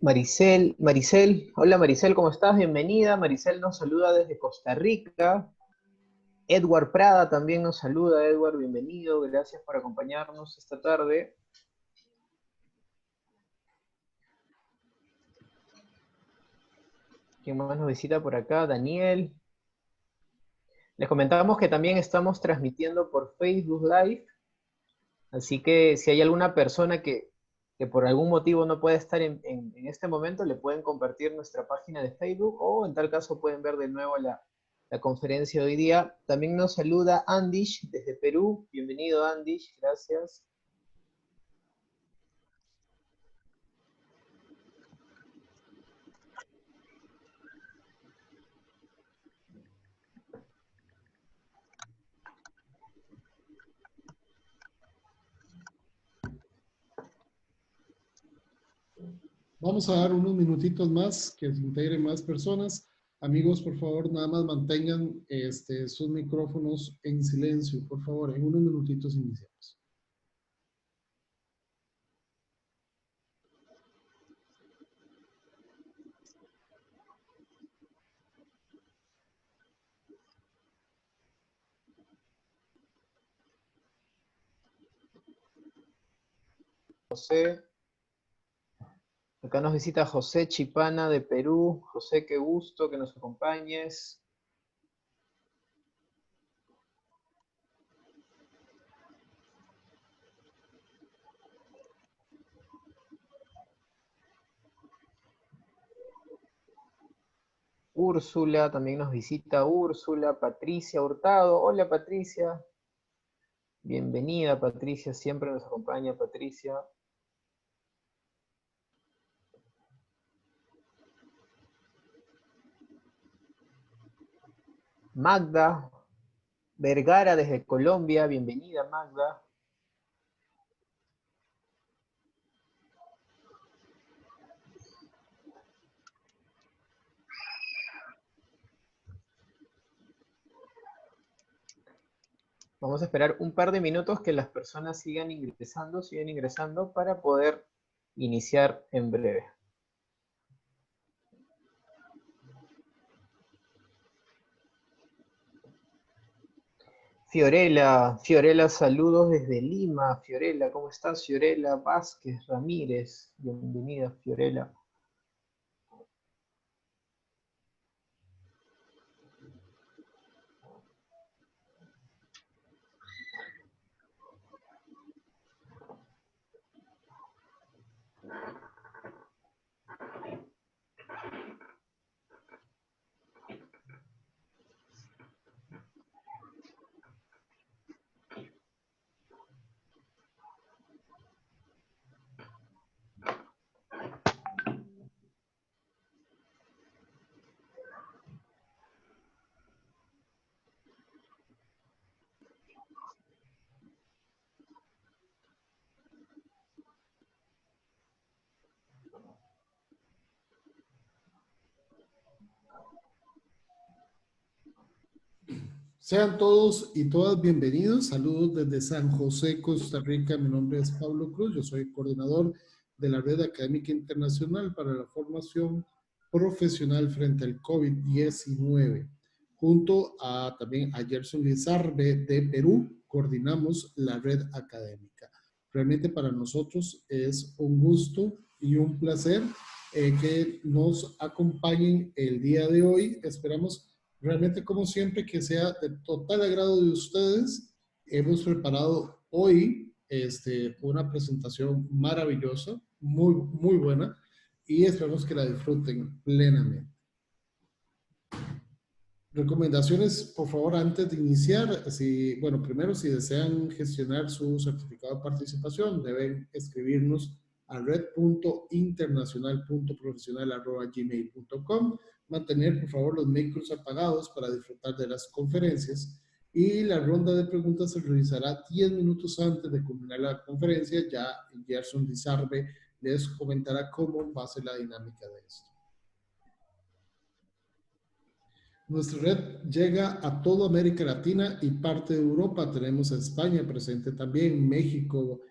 Hola Maricel, ¿cómo estás? Bienvenida. Maricel nos saluda desde Costa Rica. Edward Prada también nos saluda. Edward, bienvenido. Gracias por acompañarnos esta tarde. ¿Quién más nos visita por acá? Daniel. Les comentamos que también estamos transmitiendo por Facebook Live, así que si hay alguna persona que por algún motivo no puede estar en este momento, le pueden compartir nuestra página de Facebook o en tal caso pueden ver de nuevo la conferencia de hoy día. También nos saluda Andish desde Perú. Bienvenido Andish, gracias. Vamos a dar unos minutitos más, que se integren más personas. Amigos, por favor, nada más mantengan sus micrófonos en silencio, por favor. En unos minutitos iniciamos. José, acá nos visita José Chipana de Perú. José, qué gusto que nos acompañes. Úrsula, también nos visita Úrsula, Patricia Hurtado. Hola Patricia, bienvenida Patricia, siempre nos acompaña Patricia. Magda Vergara desde Colombia, bienvenida Magda. Vamos a esperar un par de minutos que las personas sigan ingresando para poder iniciar en breve. Fiorella, saludos desde Lima. Fiorella, ¿cómo estás? Fiorella Vázquez Ramírez, bienvenida Fiorella. Sean todos y todas bienvenidos. Saludos desde San José, Costa Rica. Mi nombre es Pablo Cruz. Yo soy coordinador de la Red Académica Internacional para la Formación Profesional frente al COVID-19. Junto a también a Gerson Lizarbe de Perú, coordinamos la Red Académica. Realmente para nosotros es un gusto y un placer que nos acompañen el día de hoy. Esperamos realmente, como siempre, que sea de total agrado de ustedes. Hemos preparado hoy una presentación maravillosa, muy buena, y esperamos que la disfruten plenamente. Recomendaciones, por favor, antes de iniciar, bueno, primero, si desean gestionar su certificado de participación, deben escribirnos a red.internacional.profesional@gmail.com. Mantener, por favor, los micros apagados para disfrutar de las conferencias. Y la ronda de preguntas se realizará 10 minutos antes de culminar la conferencia. Ya Gerson Lizarbe les comentará cómo va a ser la dinámica de esto. Nuestra red llega a toda América Latina y parte de Europa. Tenemos a España presente también, México,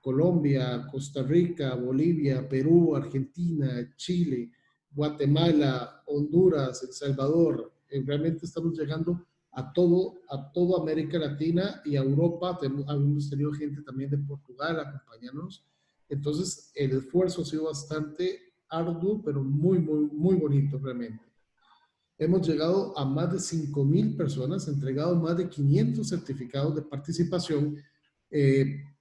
Colombia, Costa Rica, Bolivia, Perú, Argentina, Chile, Guatemala, Honduras, El Salvador. Realmente estamos llegando a toda América Latina y a Europa. Hemos tenido gente también de Portugal acompañándonos. Entonces, el esfuerzo ha sido bastante arduo, pero muy, muy, muy bonito realmente. Hemos llegado a más de 5,000 personas, entregado más de 500 certificados de participación.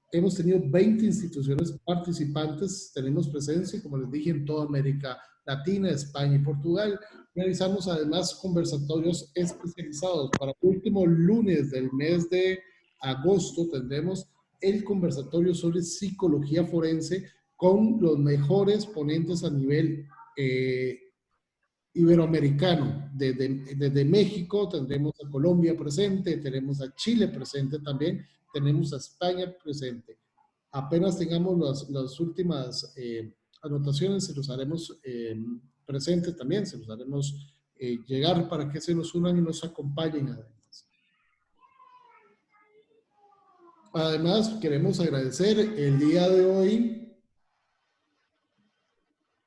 Hemos tenido 20 instituciones participantes, tenemos presencia, como les dije, en toda América Latina, España y Portugal. Realizamos además conversatorios especializados. Para el último lunes del mes de agosto tendremos el conversatorio sobre psicología forense con los mejores ponentes a nivel iberoamericano. Desde México tendremos a Colombia presente, tenemos a Chile presente también, tenemos a España presente. Apenas tengamos las últimas anotaciones, se los haremos presentes también, se los haremos llegar para que se nos unan y nos acompañen además. Además, queremos agradecer el día de hoy.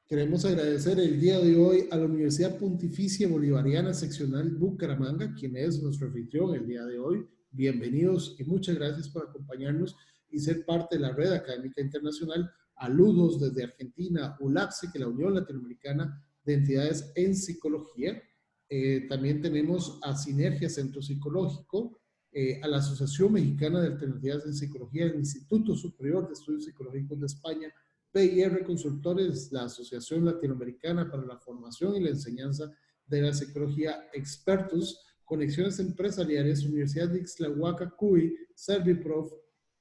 Queremos agradecer el día de hoy a la Universidad Pontificia Bolivariana Seccional Bucaramanga, quien es nuestro anfitrión el día de hoy. Bienvenidos y muchas gracias por acompañarnos y ser parte de la Red Académica Internacional. Aludos desde Argentina, ULAPSE, que es la Unión Latinoamericana de Entidades en Psicología. También tenemos a Sinergia Centro Psicológico, a la Asociación Mexicana de Alternativas en Psicología, el Instituto Superior de Estudios Psicológicos de España, PIR Consultores, la Asociación Latinoamericana para la Formación y la Enseñanza de la Psicología, Expertos, Conexiones Empresariales, Universidad de Ixtlahuaca, CUI, Serviprof,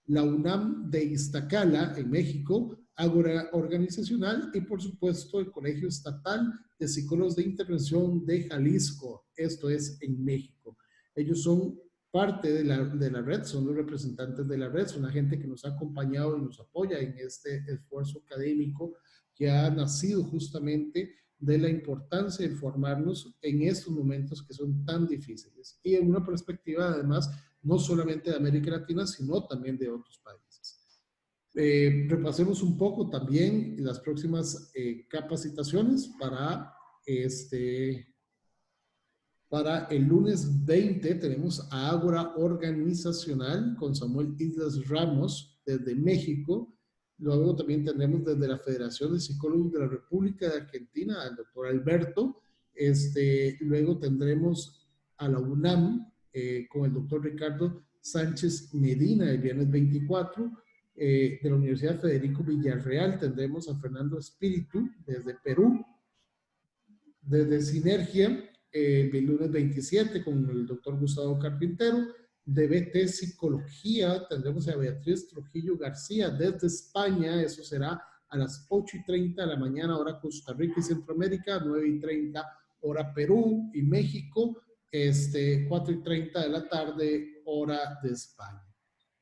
la UNAM de Iztacala, en México, Ágora Organizacional y, por supuesto, el Colegio Estatal de Psicólogos de Intervención de Jalisco, esto es en México. Ellos son parte de la red, son los representantes de la red, son la gente que nos ha acompañado y nos apoya en este esfuerzo académico que ha nacido justamente de la importancia de formarnos en estos momentos que son tan difíciles y en una perspectiva además no solamente de América Latina, sino también de otros países. Repasemos un poco también las próximas capacitaciones para Para el lunes 20 tenemos a Ágora Organizacional con Samuel Islas Ramos desde México. Luego también tendremos desde la Federación de Psicólogos de la República de Argentina al doctor Alberto. Luego tendremos a la UNAM con el doctor Ricardo Sánchez Medina el viernes 24. De la Universidad Federico Villarreal tendremos a Fernando Espíritu desde Perú. Desde Sinergia, el lunes 27 con el doctor Gustavo Carpintero. De BT Psicología tendremos a Beatriz Trujillo García desde España. Eso será a las 8:30 de la mañana, hora Costa Rica y Centroamérica, 9:30 hora Perú y México, 4:30 de la tarde, hora de España.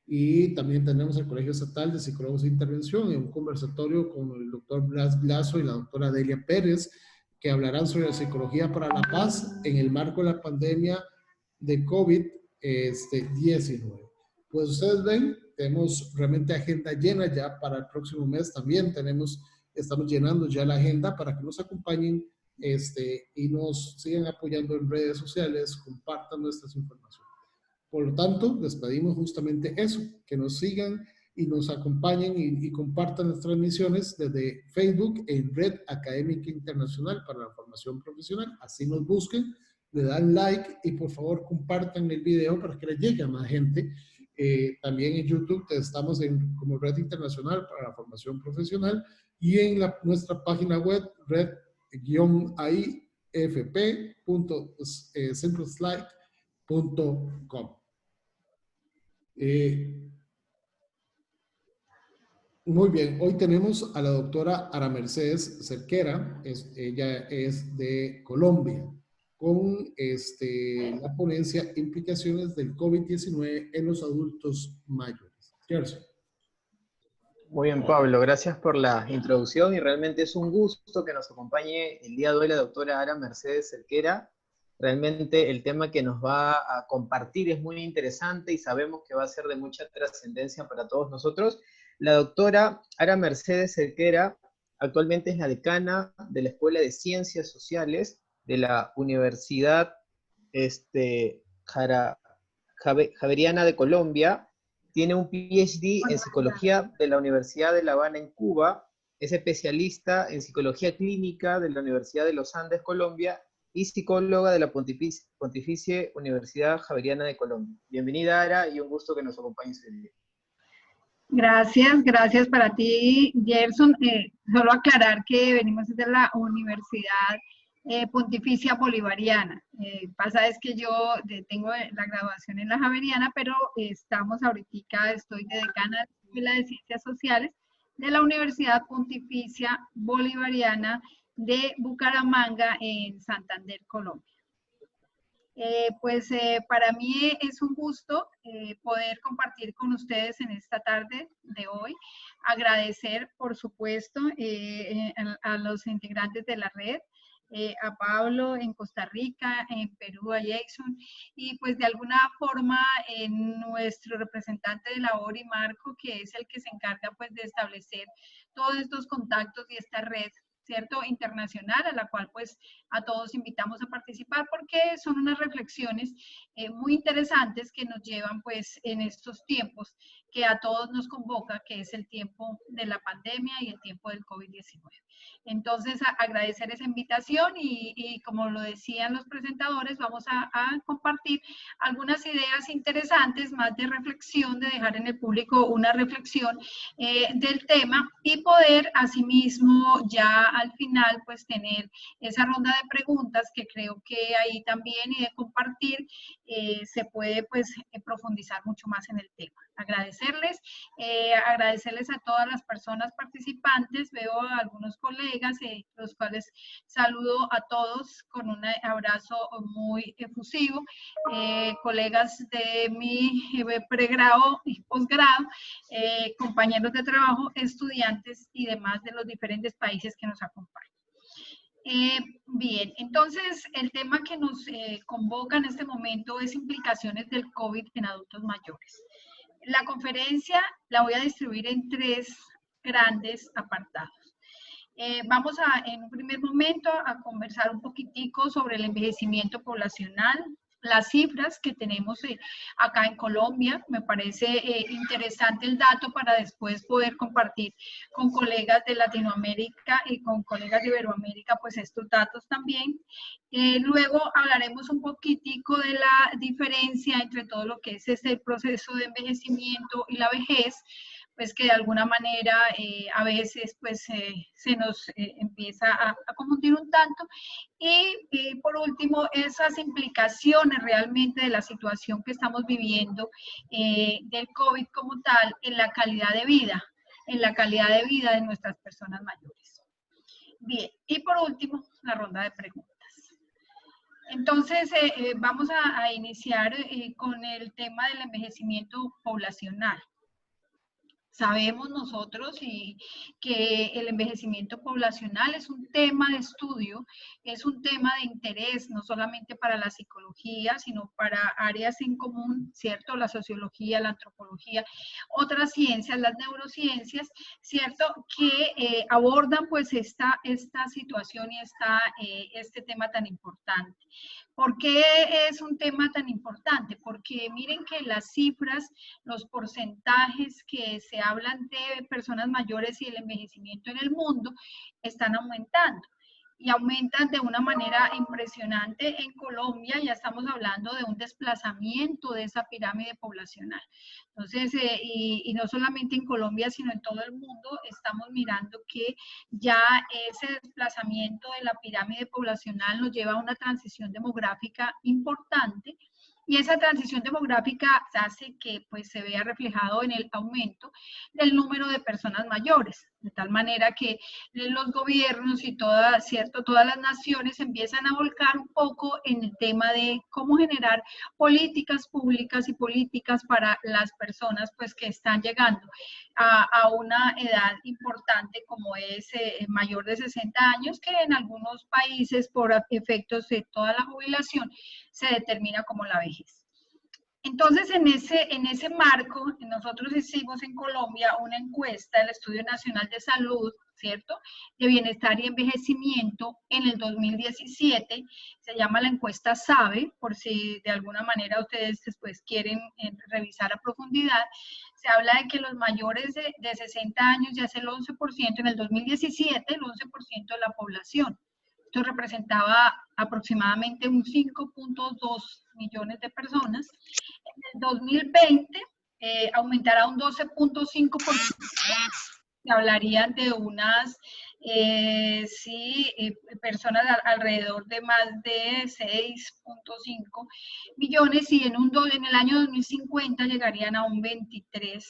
Y también tenemos el Colegio Estatal de Psicólogos de Intervención en un conversatorio con el doctor Blas Blaso y la doctora Delia Pérez, que hablarán sobre la psicología para la paz en el marco de la pandemia de COVID-19. Pues ustedes ven, tenemos realmente agenda llena ya para el próximo mes también. Estamos llenando ya la agenda para que nos acompañen y nos sigan apoyando en redes sociales, compartan nuestras informaciones. Por lo tanto, les pedimos justamente eso, que nos sigan y nos acompañen y compartan las transmisiones desde Facebook en Red Académica Internacional para la Formación Profesional. Así nos busquen, le dan like y por favor compartan el video para que les llegue a más gente. También en YouTube estamos como Red Internacional para la Formación Profesional y en nuestra página web red-ifp.centralslide.com. Muy bien, hoy tenemos a la doctora Ara Mercedes Cerquera, ella es de Colombia, con la ponencia Implicaciones del COVID-19 en los adultos mayores. Gerson. Muy bien, Pablo, gracias por la introducción y realmente es un gusto que nos acompañe el día de hoy la doctora Ara Mercedes Cerquera. Realmente el tema que nos va a compartir es muy interesante y sabemos que va a ser de mucha trascendencia para todos nosotros. La doctora Ara Mercedes Cerquera actualmente es la decana de la Escuela de Ciencias Sociales de la Universidad Jara, Javeriana de Colombia. Tiene un PhD en Psicología de la Universidad de La Habana en Cuba. Es especialista en Psicología Clínica de la Universidad de los Andes, Colombia, y psicóloga de la Pontificia Universidad Javeriana de Colombia. Bienvenida, Ara, y un gusto que nos acompañes hoy día. Gracias, gracias para ti, Gerson. Solo aclarar que venimos desde la Universidad Pontificia Bolivariana. Pasa es que yo tengo la graduación en la Javeriana, pero estamos ahorita, estoy de decana de la Escuela de Ciencias Sociales de la Universidad Pontificia Bolivariana de Bucaramanga, en Santander, Colombia. Para mí es un gusto poder compartir con ustedes en esta tarde de hoy. Agradecer, por supuesto, a los integrantes de la red, a Pablo en Costa Rica, en Perú, a Jason, y pues de alguna forma nuestro representante de la ORI, Marco, que es el que se encarga pues de establecer todos estos contactos y esta red, ¿cierto?, internacional, a la cual pues a todos invitamos a participar, porque son unas reflexiones muy interesantes que nos llevan pues en estos tiempos que a todos nos convoca, que es el tiempo de la pandemia y el tiempo del COVID-19. Entonces, agradecer esa invitación y como lo decían los presentadores, vamos a compartir algunas ideas interesantes, más de reflexión, de dejar en el público una reflexión del tema y poder asimismo ya al final pues tener esa ronda de preguntas que creo que ahí también y de compartir se puede pues profundizar mucho más en el tema. Agradecerles a todas las personas participantes. Veo a algunos colegas, los cuales saludo a todos con un abrazo muy efusivo, colegas de mi pregrado y posgrado, compañeros de trabajo, estudiantes y demás de los diferentes países que nos acompañan. Bien, entonces el tema que nos convoca en este momento es implicaciones del COVID en adultos mayores. La conferencia la voy a distribuir en 3 grandes apartados. Vamos en un primer momento a conversar un poquitico sobre el envejecimiento poblacional, las cifras que tenemos acá en Colombia. Me parece interesante el dato para después poder compartir con colegas de Latinoamérica y con colegas de Iberoamérica pues estos datos también. Luego hablaremos un poquitico de la diferencia entre todo lo que es este proceso de envejecimiento y la vejez, pues que de alguna manera a veces pues se nos empieza a confundir un tanto. Y por último, esas implicaciones realmente de la situación que estamos viviendo del COVID como tal en la calidad de vida, de nuestras personas mayores. Bien, y por último, la ronda de preguntas. Entonces, vamos a iniciar con el tema del envejecimiento poblacional. Sabemos nosotros que el envejecimiento poblacional es un tema de estudio, es un tema de interés, no solamente para la psicología, sino para áreas en común, ¿cierto? La sociología, la antropología, otras ciencias, las neurociencias, ¿cierto? Que abordan pues esta situación y este tema tan importante. ¿Por qué es un tema tan importante? Porque miren que las cifras, los porcentajes que se hablan de personas mayores y el envejecimiento en el mundo están aumentando. Y aumentan de una manera impresionante. En Colombia ya estamos hablando de un desplazamiento de esa pirámide poblacional. Entonces, y no solamente en Colombia, sino en todo el mundo, estamos mirando que ya ese desplazamiento de la pirámide poblacional nos lleva a una transición demográfica importante. Y esa transición demográfica hace que pues, se vea reflejado en el aumento del número de personas mayores, de tal manera que los gobiernos y todas las naciones empiezan a volcar un poco en el tema de cómo generar políticas públicas y políticas para las personas pues, que están llegando a una edad importante como es mayor de 60 años, que en algunos países por efectos de toda la jubilación se determina como la vejez. Entonces, en ese marco, nosotros hicimos en Colombia una encuesta del Estudio Nacional de Salud, ¿cierto?, de Bienestar y Envejecimiento en el 2017, se llama la encuesta SABE, por si de alguna manera ustedes después quieren revisar a profundidad. Se habla de que los mayores de 60 años ya es el 11%, en el 2017 el 11% de la población. Esto representaba aproximadamente un 5.2 millones de personas. En el 2020 aumentará un 12.5%. Se hablarían de unas personas alrededor de más de 6.5 millones y en el año 2050 llegarían a un 23%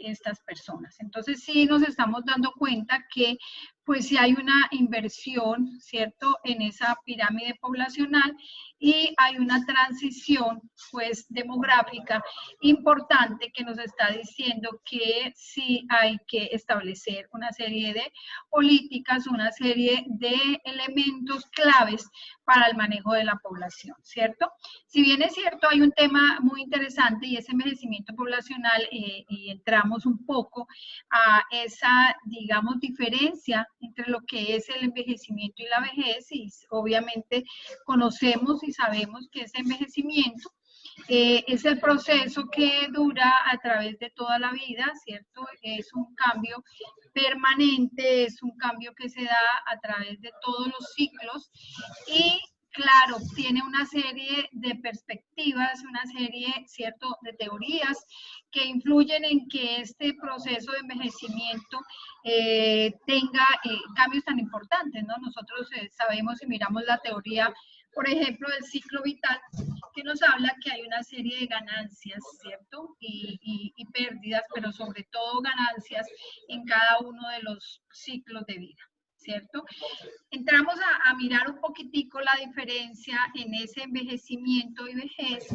estas personas. Entonces sí nos estamos dando cuenta que pues sí hay una inversión, ¿cierto?, en esa pirámide poblacional y hay una transición pues demográfica importante que nos está diciendo que sí hay que establecer una serie de políticas, una serie de elementos claves para el manejo de la población, ¿cierto? Si bien es cierto, hay un tema muy interesante y es envejecimiento poblacional y entramos un poco a esa, digamos, diferencia entre lo que es el envejecimiento y la vejez y obviamente conocemos y sabemos que ese envejecimiento es el proceso que dura a través de toda la vida, ¿cierto? Es un cambio permanente, es un cambio que se da a través de todos los ciclos y claro, tiene una serie de perspectivas, una serie, ¿cierto?, de teorías que influyen en que este proceso de envejecimiento tenga cambios tan importantes, ¿no? Nosotros sabemos y miramos la teoría, por ejemplo, del ciclo vital, que nos habla que hay una serie de ganancias, ¿cierto? Y pérdidas, pero sobre todo ganancias en cada uno de los ciclos de vida, ¿cierto? Entramos a mirar un poquitico la diferencia en ese envejecimiento y vejez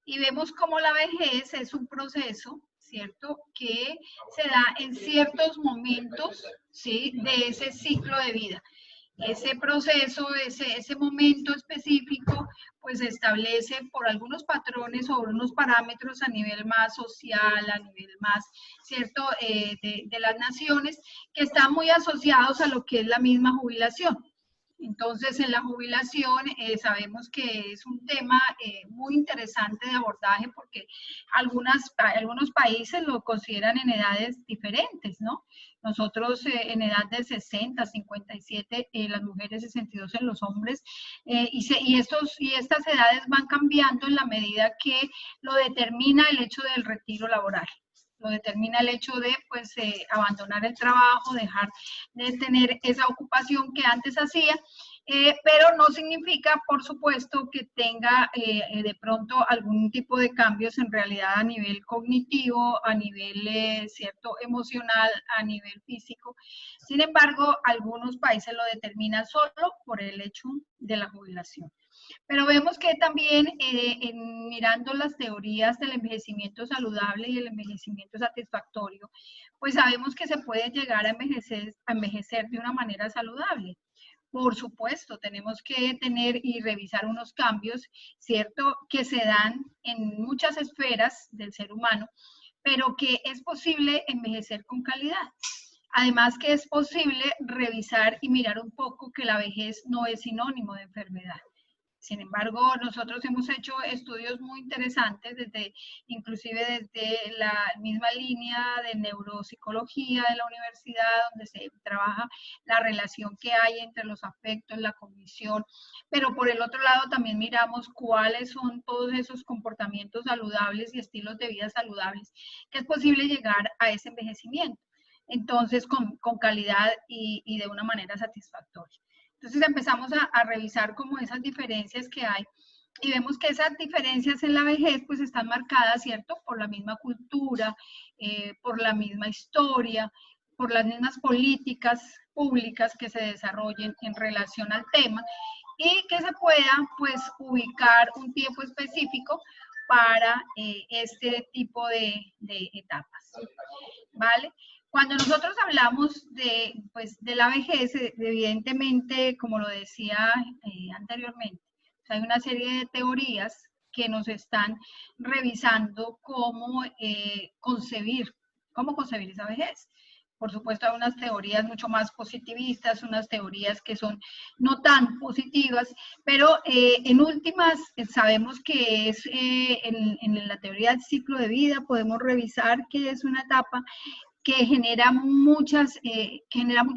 y vemos cómo la vejez es un proceso, ¿cierto?, que se da en ciertos momentos, ¿sí?, de ese ciclo de vida. Ese proceso, ese momento específico, pues se establece por algunos patrones o unos parámetros a nivel más social, a nivel más, ¿cierto?, de las naciones, que están muy asociados a lo que es la misma jubilación. Entonces, en la jubilación sabemos que es un tema muy interesante de abordaje porque algunos países lo consideran en edades diferentes, ¿no? Nosotros en edad de 60, 57, las mujeres 62 en los hombres, y estas edades van cambiando en la medida que lo determina el hecho del retiro laboral. Lo determina el hecho de pues, abandonar el trabajo, dejar de tener esa ocupación que antes hacía, pero no significa, por supuesto, que tenga de pronto algún tipo de cambios en realidad a nivel cognitivo, a nivel cierto emocional, a nivel físico. Sin embargo, algunos países lo determinan solo por el hecho de la jubilación. Pero vemos que también mirando las teorías del envejecimiento saludable y el envejecimiento satisfactorio, pues sabemos que se puede llegar a envejecer de una manera saludable. Por supuesto, tenemos que tener y revisar unos cambios, ¿cierto?, que se dan en muchas esferas del ser humano, pero que es posible envejecer con calidad. Además que es posible revisar y mirar un poco que la vejez no es sinónimo de enfermedad. Sin embargo, nosotros hemos hecho estudios muy interesantes, inclusive desde la misma línea de neuropsicología de la universidad, donde se trabaja la relación que hay entre los afectos, la cognición, pero por el otro lado también miramos cuáles son todos esos comportamientos saludables y estilos de vida saludables, que es posible llegar a ese envejecimiento, entonces con calidad y de una manera satisfactoria. Entonces empezamos a revisar como esas diferencias que hay y vemos que esas diferencias en la vejez pues están marcadas, ¿cierto?, por la misma cultura, por la misma historia, por las mismas políticas públicas que se desarrollen en relación al tema y que se pueda pues ubicar un tiempo específico para este tipo de etapas, ¿vale? Cuando nosotros hablamos de la vejez, evidentemente, como lo decía anteriormente, hay una serie de teorías que nos están revisando cómo concebir esa vejez. Por supuesto, hay unas teorías mucho más positivistas, unas teorías que son no tan positivas, pero en últimas sabemos que es en la teoría del ciclo de vida podemos revisar que es una etapa que genera mucha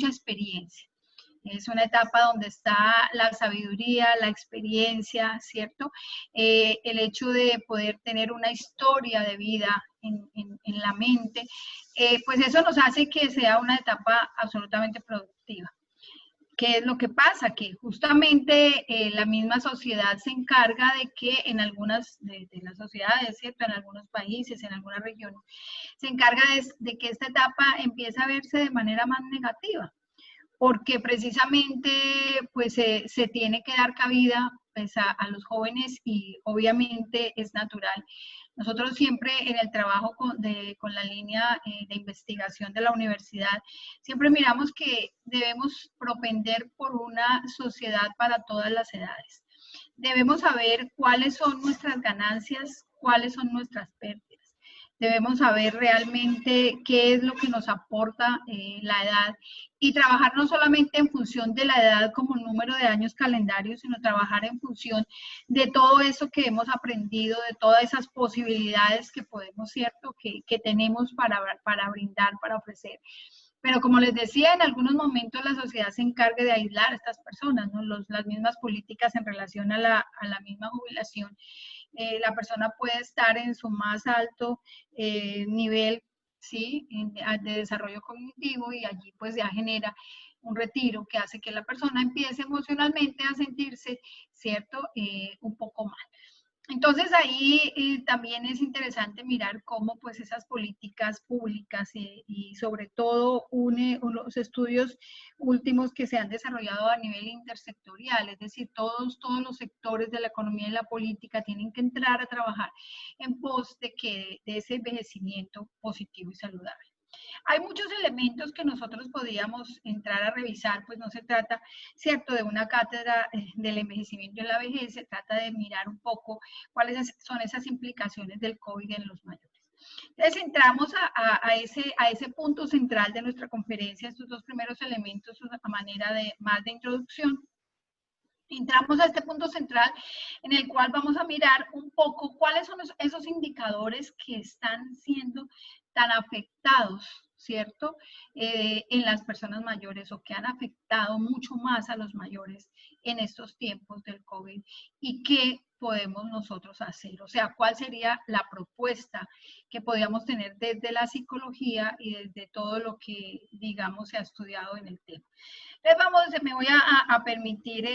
experiencia. Es una etapa donde está la sabiduría, la experiencia, ¿cierto? El hecho de poder tener una historia de vida en la mente, pues eso nos hace que sea una etapa absolutamente productiva. ¿Qué es lo que pasa? Que justamente la misma sociedad se encarga de que en algunas de las sociedades, ¿cierto? En algunos países, en algunas regiones, se encarga de que esta etapa empiece a verse de manera más negativa, porque precisamente pues se tiene que dar cabida pues, a los jóvenes y obviamente es natural. Nosotros siempre en el trabajo con la línea de investigación de la universidad, siempre miramos que debemos propender por una sociedad para todas las edades. Debemos saber cuáles son nuestras ganancias, cuáles son nuestras pérdidas. Debemos saber realmente qué es lo que nos aporta la edad y trabajar no solamente en función de la edad como número de años calendarios, sino trabajar en función de todo eso que hemos aprendido, de todas esas posibilidades que podemos, ¿cierto?, que tenemos para brindar, para ofrecer. Pero como les decía, en algunos momentos la sociedad se encarga de aislar a estas personas, ¿no? Las mismas políticas en relación a la misma jubilación. La persona puede estar en su más alto nivel, ¿sí?, de desarrollo cognitivo y allí pues ya genera un retiro que hace que la persona empiece emocionalmente a sentirse, ¿cierto?, un poco mal. Entonces ahí también es interesante mirar cómo pues esas políticas públicas y sobre todo los estudios últimos que se han desarrollado a nivel intersectorial, es decir, todos los sectores de la economía y la política tienen que entrar a trabajar en pos de ese envejecimiento positivo y saludable. Hay muchos elementos que nosotros podríamos entrar a revisar, pues no se trata, ¿cierto?, de una cátedra del envejecimiento en la vejez, se trata de mirar un poco cuáles son esas implicaciones del COVID en los mayores. Entonces entramos a ese punto central de nuestra conferencia, estos dos primeros elementos a manera más de introducción. Entramos a este punto central en el cual vamos a mirar un poco cuáles son esos indicadores que están siendo tan afectados, ¿cierto?, en las personas mayores o que han afectado mucho más a los mayores en estos tiempos del COVID y qué podemos nosotros hacer. O sea, cuál sería la propuesta que podríamos tener desde la psicología y desde todo lo que, digamos, se ha estudiado en el tema. Entonces me voy a permitir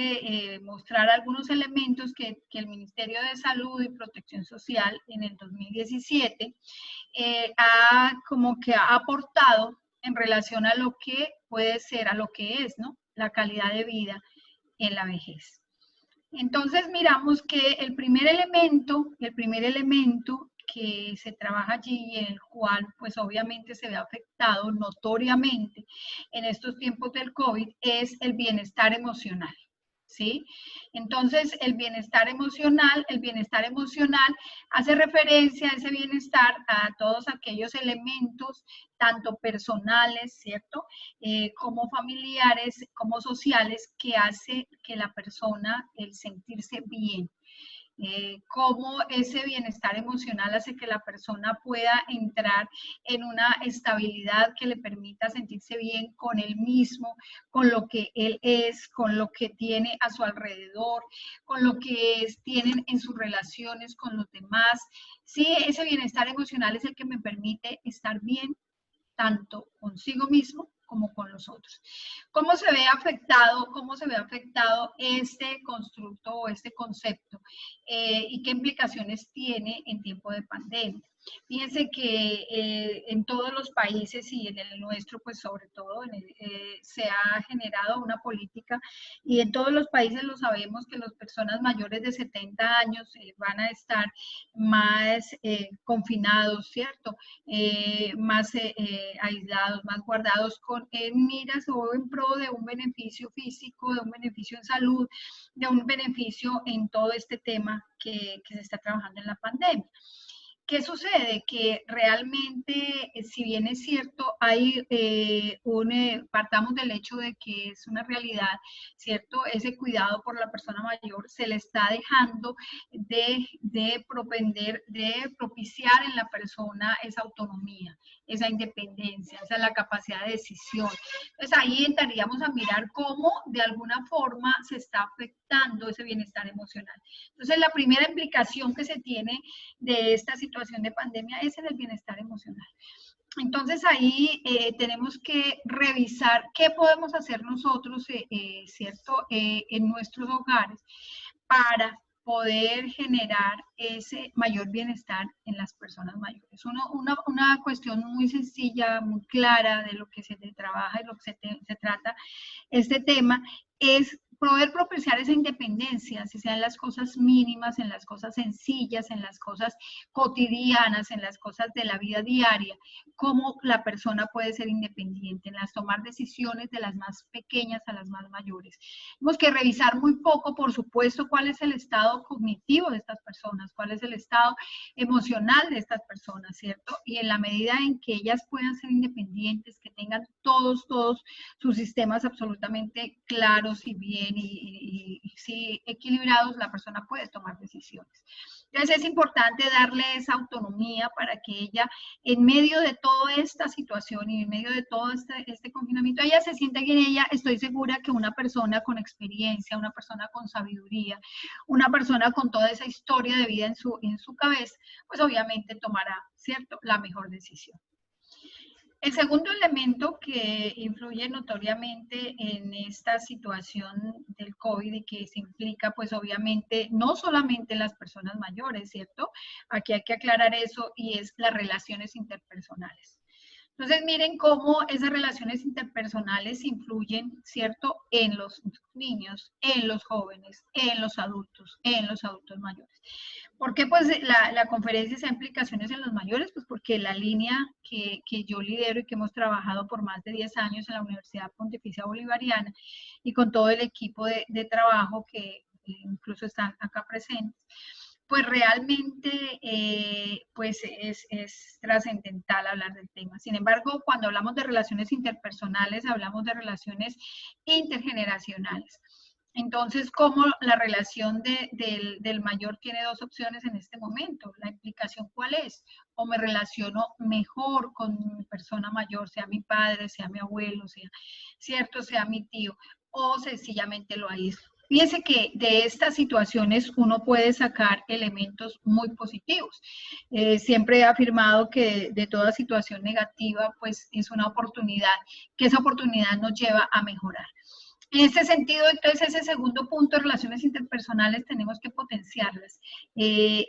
mostrar algunos elementos que el Ministerio de Salud y Protección Social en el 2017 como que ha aportado en relación a lo que puede ser, a lo que es, ¿no?, la calidad de vida en la vejez. Entonces miramos que el primer elemento que se trabaja allí y en el cual pues obviamente se ve afectado notoriamente en estos tiempos del COVID es el bienestar emocional, ¿sí? Entonces el bienestar emocional hace referencia a ese bienestar a todos aquellos elementos, tanto personales, ¿cierto?, como familiares, como sociales, que hace que la persona el sentirse bien. Cómo ese bienestar emocional hace que la persona pueda entrar en una estabilidad que le permita sentirse bien con él mismo, con lo que él es, con lo que tiene a su alrededor, con lo que tienen en sus relaciones con los demás. Sí, ese bienestar emocional es el que me permite estar bien tanto consigo mismo como con los otros. ¿Cómo se ve afectado este constructo o este concepto y qué implicaciones tiene en tiempo de pandemia? Fíjense que en todos los países y en el nuestro, pues sobre todo, se ha generado una política y en todos los países lo sabemos que las personas mayores de 70 años van a estar más confinados, ¿cierto? Más aislados, más guardados en miras o en pro de un beneficio físico, de un beneficio en salud, de un beneficio en todo este tema que se está trabajando en la pandemia. ¿Qué sucede? Que realmente, si bien es cierto, hay partamos del hecho de que es una realidad, ¿cierto? Ese cuidado por la persona mayor se le está dejando de propiciar en la persona esa autonomía, esa independencia, esa la capacidad de decisión. Entonces ahí entraríamos a mirar cómo de alguna forma se está afectando ese bienestar emocional. Entonces la primera implicación que se tiene de esta situación de pandemia es en el bienestar emocional. Entonces ahí tenemos que revisar qué podemos hacer nosotros, ¿cierto?, en nuestros hogares para poder generar ese mayor bienestar en las personas mayores. Una cuestión muy sencilla, muy clara de lo que se trabaja y lo que se trata este tema es poder propiciar esa independencia, si sean las cosas mínimas, en las cosas sencillas, en las cosas cotidianas, en las cosas de la vida diaria, cómo la persona puede ser independiente, en las tomar decisiones de las más pequeñas a las más mayores. Tenemos que revisar muy poco, por supuesto, cuál es el estado cognitivo de estas personas, cuál es el estado emocional de estas personas, ¿cierto? Y en la medida en que ellas puedan ser independientes, que tengan todos sus sistemas absolutamente claros y bien y sí equilibrados, la persona puede tomar decisiones. Entonces es importante darle esa autonomía para que ella, en medio de toda esta situación y en medio de todo este confinamiento, ella se sienta bien. Ella, estoy segura que una persona con experiencia, una persona con sabiduría, una persona con toda esa historia de vida en su cabeza, pues obviamente tomará, ¿cierto?, la mejor decisión. El segundo elemento que influye notoriamente en esta situación del COVID y que se implica, pues obviamente, no solamente en las personas mayores, ¿cierto? Aquí hay que aclarar eso, y es las relaciones interpersonales. Entonces, miren cómo esas relaciones interpersonales influyen, ¿cierto?, en los niños, en los jóvenes, en los adultos mayores. ¿Por qué pues la conferencia se da implicaciones en los mayores? Pues porque la línea que yo lidero y que hemos trabajado por más de 10 años en la Universidad Pontificia Bolivariana y con todo el equipo de trabajo que incluso están acá presentes, pues realmente pues es trascendental hablar del tema. Sin embargo, cuando hablamos de relaciones interpersonales, hablamos de relaciones intergeneracionales. Entonces, ¿cómo la relación del mayor tiene dos opciones en este momento? ¿La implicación cuál es? O me relaciono mejor con mi persona mayor, sea mi padre, sea mi abuelo, sea mi tío, o sencillamente lo aíslo. Fíjense que de estas situaciones uno puede sacar elementos muy positivos. Siempre he afirmado que de toda situación negativa, pues es una oportunidad, que esa oportunidad nos lleva a mejorar. En este sentido, entonces, ese segundo punto, relaciones interpersonales, tenemos que potenciarlas.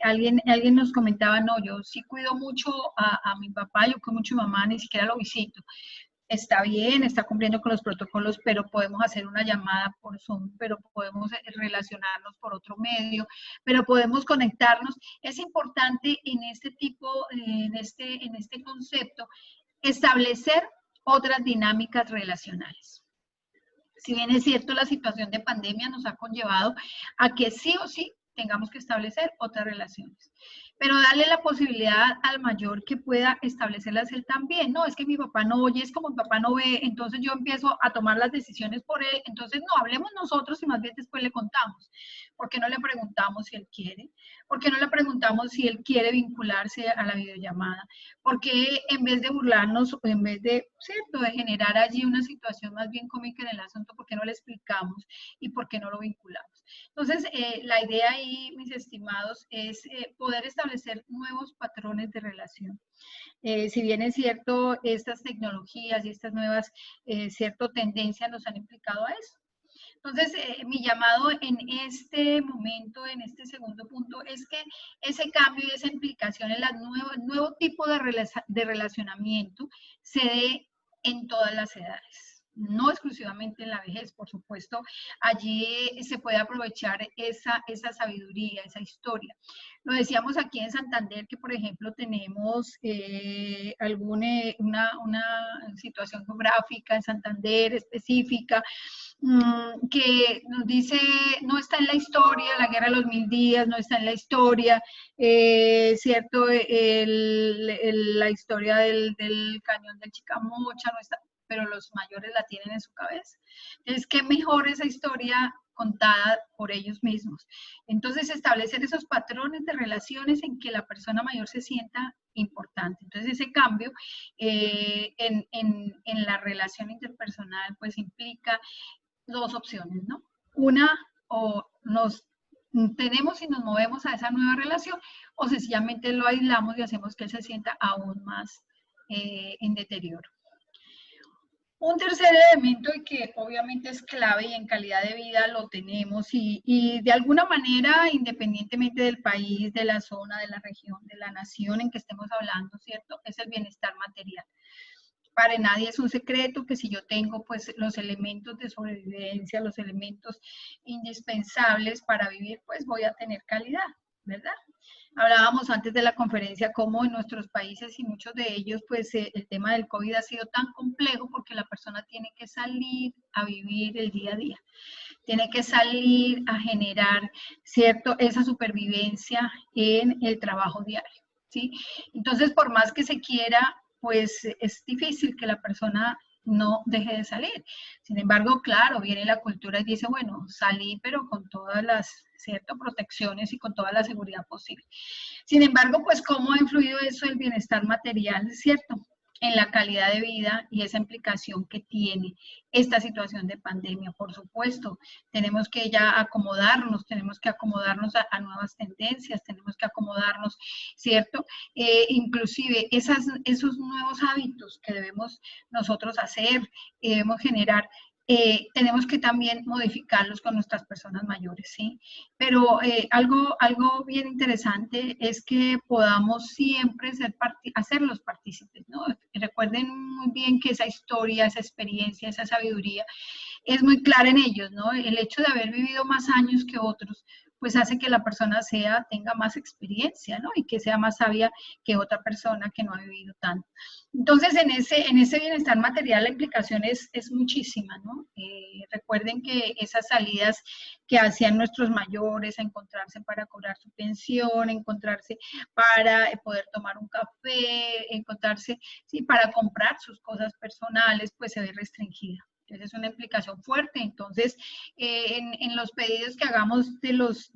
Alguien nos comentaba, no, yo sí cuido mucho a mi papá, yo cuido mucho a mi mamá, ni siquiera lo visito. Está bien, está cumpliendo con los protocolos, pero podemos hacer una llamada por Zoom, pero podemos relacionarnos por otro medio, pero podemos conectarnos. Es importante en este tipo, en este concepto, establecer otras dinámicas relacionales. Si bien es cierto, la situación de pandemia nos ha conllevado a que sí o sí tengamos que establecer otras relaciones. Pero darle la posibilidad al mayor que pueda establecerlas él también. No, es que mi papá no oye, es como mi papá no ve, entonces yo empiezo a tomar las decisiones por él. Entonces no, hablemos nosotros y más bien después le contamos. ¿Por qué no le preguntamos si él quiere? ¿Por qué no le preguntamos si él quiere vincularse a la videollamada? ¿Por qué en vez de burlarnos, en vez de, ¿cierto?, de generar allí una situación más bien cómica en el asunto, por qué no le explicamos y por qué no lo vinculamos? Entonces, la idea ahí, mis estimados, es poder establecer nuevos patrones de relación. Si bien es cierto, estas tecnologías y estas nuevas, tendencias nos han implicado a eso. Entonces, mi llamado en este momento, en este segundo punto, es que ese cambio y esa implicación en el nuevo tipo de relacionamiento se dé en todas las edades, no exclusivamente en la vejez, por supuesto. Allí se puede aprovechar esa sabiduría, esa historia. Lo decíamos aquí en Santander, que por ejemplo tenemos una situación geográfica en Santander específica, que nos dice, no está en la historia, la guerra de los 1000 días, no está en la historia, ¿cierto? La historia del cañón del Chicamocha, no está, pero los mayores la tienen en su cabeza. Entonces, qué mejor esa historia contada por ellos mismos. Entonces, establecer esos patrones de relaciones en que la persona mayor se sienta importante. Entonces, ese cambio en la relación interpersonal, pues implica dos opciones, ¿no? Una, o nos tenemos y nos movemos a esa nueva relación, o sencillamente lo aislamos y hacemos que él se sienta aún más en deterioro. Un tercer elemento y que obviamente es clave y en calidad de vida lo tenemos y de alguna manera, independientemente del país, de la zona, de la región, de la nación en que estemos hablando, ¿cierto? Es el bienestar material. Para nadie es un secreto que si yo tengo pues los elementos de sobrevivencia, los elementos indispensables para vivir, pues voy a tener calidad, ¿verdad? Hablábamos antes de la conferencia cómo en nuestros países y muchos de ellos, pues el tema del COVID ha sido tan complejo porque la persona tiene que salir a vivir el día a día, tiene que salir a generar, ¿cierto?, esa supervivencia en el trabajo diario, ¿sí? Entonces, por más que se quiera, pues es difícil que la persona no deje de salir. Sin embargo, claro, viene la cultura y dice, bueno, salí, pero con todas las, ¿cierto?, protecciones y con toda la seguridad posible. Sin embargo, pues, ¿cómo ha influido eso el bienestar material, ¿cierto?, en la calidad de vida y esa implicación que tiene esta situación de pandemia? Por supuesto, tenemos que ya acomodarnos, tenemos que acomodarnos a nuevas tendencias, tenemos que acomodarnos, ¿cierto? Inclusive esos nuevos hábitos que debemos nosotros hacer, debemos generar, tenemos que también modificarlos con nuestras personas mayores, ¿sí? Pero algo bien interesante es que podamos siempre hacerlos partícipes, ¿no? Recuerden muy bien que esa historia, esa experiencia, esa sabiduría es muy clara en ellos, ¿no? El hecho de haber vivido más años que otros, pues hace que la persona tenga más experiencia, ¿no? Y que sea más sabia que otra persona que no ha vivido tanto. Entonces, en ese bienestar material la implicación es muchísima, ¿no? Recuerden que esas salidas que hacían nuestros mayores a encontrarse para cobrar su pensión, encontrarse para poder tomar un café, encontrarse, sí, para comprar sus cosas personales, pues se ve restringida. Entonces es una implicación fuerte. Entonces, en los pedidos que hagamos de los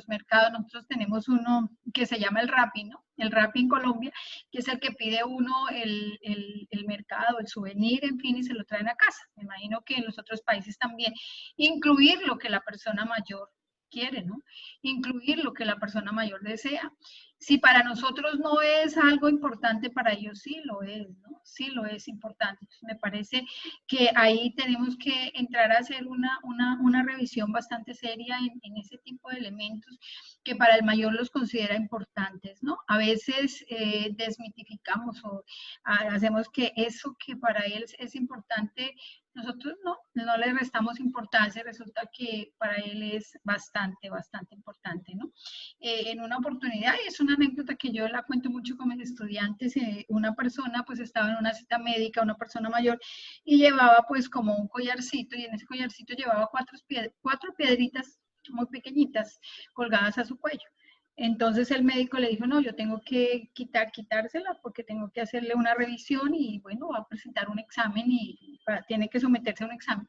mercados, nosotros tenemos uno que se llama el Rappi, ¿no? El Rappi en Colombia, que es el que pide uno el mercado, el souvenir, en fin, y se lo traen a casa. Me imagino que en los otros países también. Incluir lo que la persona mayor quiere, ¿no? Incluir lo que la persona mayor desea. Si para nosotros no es algo importante, para ellos sí lo es, ¿no? Sí lo es importante. Entonces, me parece que ahí tenemos que entrar a hacer una revisión bastante seria en ese tipo de elementos que para el mayor los considera importantes, ¿no? A veces desmitificamos o hacemos que eso que para él es importante, nosotros no le restamos importancia, resulta que para él es bastante importante, ¿no? En una oportunidad, y es una anécdota que yo la cuento mucho con mis estudiantes, una persona pues estaba en una cita médica, una persona mayor, y llevaba pues como un collarcito, y en ese collarcito llevaba cuatro piedritas muy pequeñitas colgadas a su cuello. Entonces el médico le dijo, no, yo tengo que quitársela porque tengo que hacerle una revisión y bueno, va a presentar un examen y tiene que someterse a un examen.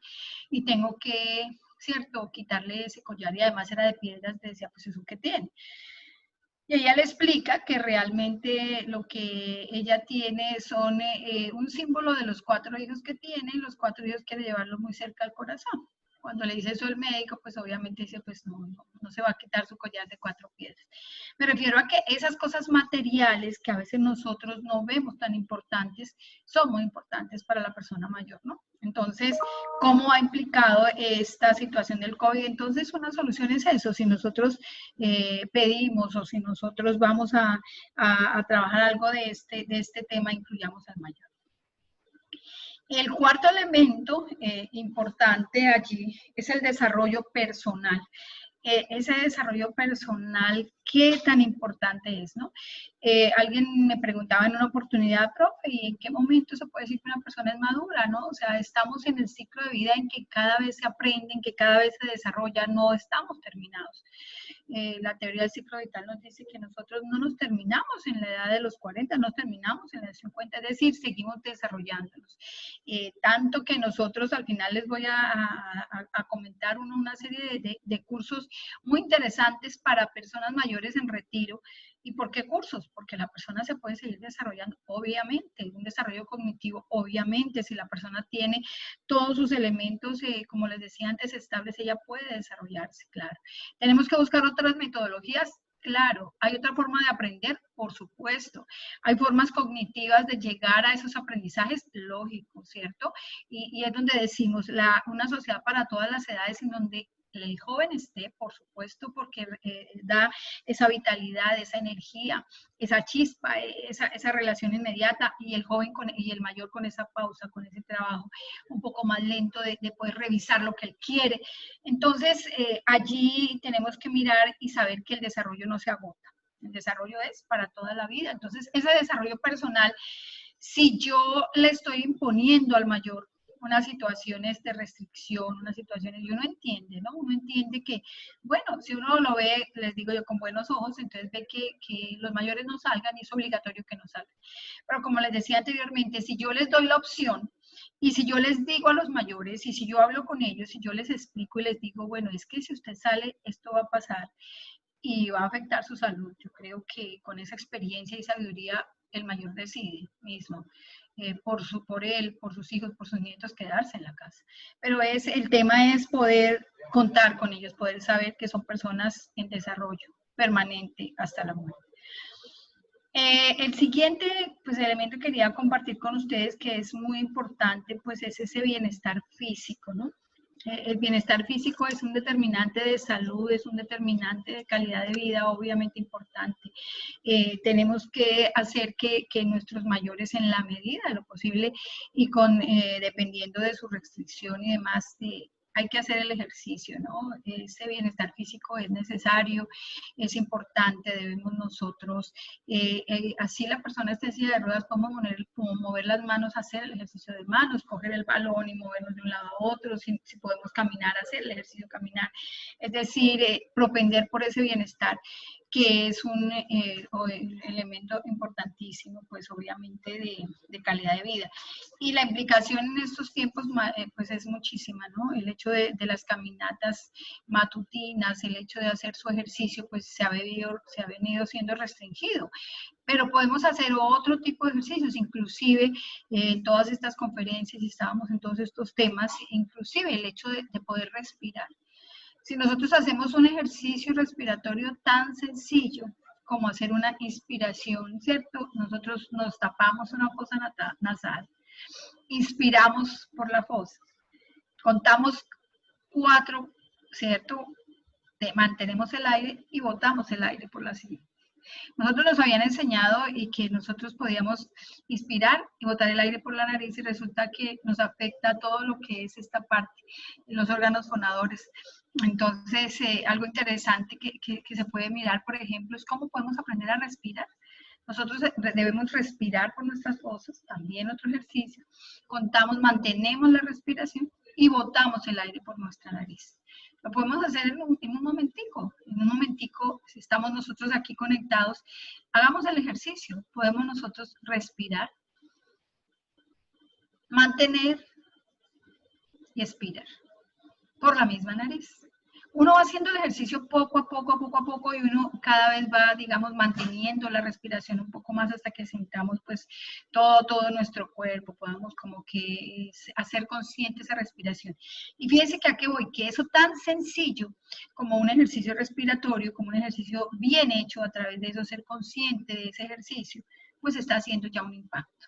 Y tengo que, ¿cierto?, quitarle ese collar y además era de piedras. Decía, pues eso que tiene. Y ella le explica que realmente lo que ella tiene son un símbolo de los 4 hijos que tiene, y los 4 hijos quiere llevarlos muy cerca al corazón. Cuando le dice eso el médico, pues obviamente dice, pues no se va a quitar su collar de 4 piedras. Me refiero a que esas cosas materiales que a veces nosotros no vemos tan importantes, son muy importantes para la persona mayor, ¿no? Entonces, ¿cómo ha implicado esta situación del COVID? Entonces, una solución es eso, si nosotros pedimos o si nosotros vamos a trabajar algo de este tema, incluyamos al mayor. El cuarto elemento importante allí es el desarrollo personal. Ese desarrollo personal, ¿qué tan importante es, no? Alguien me preguntaba en una oportunidad, profe, ¿y en qué momento se puede decir que una persona es madura, no? O sea, estamos en el ciclo de vida en que cada vez se aprende, en que cada vez se desarrolla, no estamos terminados. La teoría del ciclo vital nos dice que nosotros no nos terminamos en la edad de los 40, no terminamos en la de 50, es decir, seguimos desarrollándonos. Tanto que nosotros al final les voy a comentar una serie de cursos muy interesantes para personas mayores en retiro. ¿Y por qué cursos? Porque la persona se puede seguir desarrollando, obviamente, un desarrollo cognitivo, obviamente, si la persona tiene todos sus elementos, como les decía antes, estables, ella puede desarrollarse, claro. Tenemos que buscar otras metodologías, claro. Hay otra forma de aprender, por supuesto. Hay formas cognitivas de llegar a esos aprendizajes, lógico, ¿cierto? Y es donde decimos, una sociedad para todas las edades en donde el joven esté, por supuesto, porque da esa vitalidad, esa energía, esa chispa, esa relación inmediata, y el joven y el mayor con esa pausa, con ese trabajo un poco más lento de poder revisar lo que él quiere. Entonces, allí tenemos que mirar y saber que el desarrollo no se agota. El desarrollo es para toda la vida. Entonces, ese desarrollo personal, si yo le estoy imponiendo al mayor unas situaciones de restricción, unas situaciones, y uno entiende, ¿no? Uno entiende que, bueno, si uno lo ve, les digo yo, con buenos ojos, entonces ve que los mayores no salgan y es obligatorio que no salgan. Pero como les decía anteriormente, si yo les doy la opción, y si yo les digo a los mayores, y si yo hablo con ellos, y yo les explico y les digo, bueno, es que si usted sale, esto va a pasar y va a afectar su salud. Yo creo que con esa experiencia y sabiduría, el mayor decide mismo. Por él, por sus hijos, por sus nietos, quedarse en la casa. Pero el tema es poder contar con ellos, poder saber que son personas en desarrollo permanente hasta la muerte. El siguiente pues, elemento que quería compartir con ustedes, que es muy importante, pues es ese bienestar físico, ¿no? El bienestar físico es un determinante de salud, es un determinante de calidad de vida, obviamente importante. Tenemos que hacer que nuestros mayores, en la medida de lo posible y dependiendo de su restricción y demás, hay que hacer el ejercicio, ¿no? Ese bienestar físico es necesario, es importante, debemos nosotros, así la persona esté en silla de ruedas, podemos mover las manos, hacer el ejercicio de manos, coger el balón y movernos de un lado a otro, si podemos caminar, hacer el ejercicio de caminar, es decir, propender por ese bienestar, que es un elemento importantísimo, pues obviamente de calidad de vida. Y la implicación en estos tiempos, pues es muchísima, ¿no? El hecho de las caminatas matutinas, el hecho de hacer su ejercicio, pues se ha venido siendo restringido. Pero podemos hacer otro tipo de ejercicios, inclusive en todas estas conferencias, y estábamos en todos estos temas, inclusive el hecho de poder respirar. Si nosotros hacemos un ejercicio respiratorio tan sencillo como hacer una inspiración, ¿cierto? Nosotros nos tapamos una fosa nasal, inspiramos por la fosa, contamos 4, ¿cierto? Mantenemos el aire y botamos el aire por la siguiente. Nosotros nos habían enseñado y que nosotros podíamos inspirar y botar el aire por la nariz, y resulta que nos afecta todo lo que es esta parte, los órganos fonadores. Entonces, algo interesante que se puede mirar, por ejemplo, es cómo podemos aprender a respirar. Nosotros debemos respirar por nuestras fosas, también otro ejercicio. Mantenemos la respiración y botamos el aire por nuestra nariz. Lo podemos hacer en un momentico, si estamos nosotros aquí conectados, hagamos el ejercicio. Podemos nosotros respirar, mantener y expirar por la misma nariz. uno va haciendo el ejercicio poco a poco, y uno cada vez va, digamos, manteniendo la respiración un poco más hasta que sintamos pues todo nuestro cuerpo, podamos como que hacer consciente esa respiración. Y fíjense que a qué voy, que eso tan sencillo como un ejercicio respiratorio, como un ejercicio bien hecho, a través de eso ser consciente de ese ejercicio, pues está haciendo ya un impacto.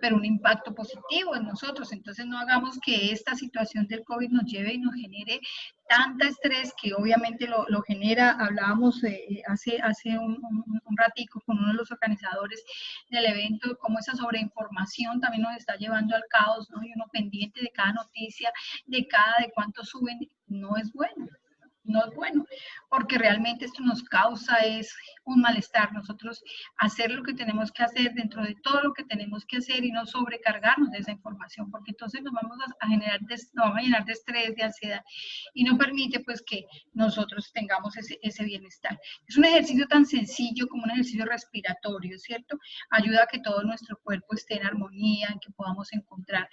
Pero un impacto positivo en nosotros. Entonces no hagamos que esta situación del COVID nos lleve y nos genere tanta estrés que obviamente lo genera. Hablábamos hace un ratico con uno de los organizadores del evento, cómo esa sobreinformación también nos está llevando al caos, ¿no? Y uno pendiente de cada noticia, de cuánto suben, no es bueno. No es bueno, porque realmente esto nos causa es un malestar. Nosotros hacer lo que tenemos que hacer dentro de todo lo que tenemos que hacer y no sobrecargarnos de esa información, porque entonces nos vamos a llenar de estrés, de ansiedad, y no permite pues que nosotros tengamos ese bienestar. Es un ejercicio tan sencillo como un ejercicio respiratorio, ¿cierto? Ayuda a que todo nuestro cuerpo esté en armonía, en que podamos encontrar,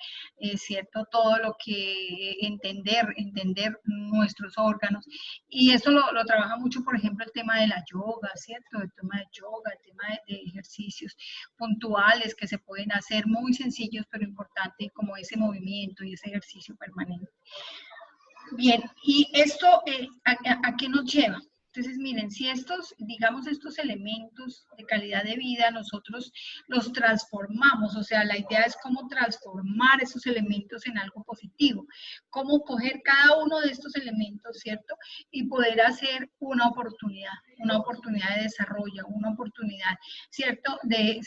¿cierto? Todo lo que entender nuestros órganos. Y eso lo trabaja mucho, por ejemplo, el tema de la yoga, ¿cierto? El tema de yoga, el tema de ejercicios puntuales que se pueden hacer, muy sencillos, pero importantes, como ese movimiento y ese ejercicio permanente. Bien, ¿y esto a qué nos lleva? Entonces, miren, si estos elementos de calidad de vida nosotros los transformamos, o sea, la idea es cómo transformar esos elementos en algo positivo, cómo coger cada uno de estos elementos, ¿cierto? Y poder hacer una oportunidad de desarrollo, una oportunidad, ¿cierto? De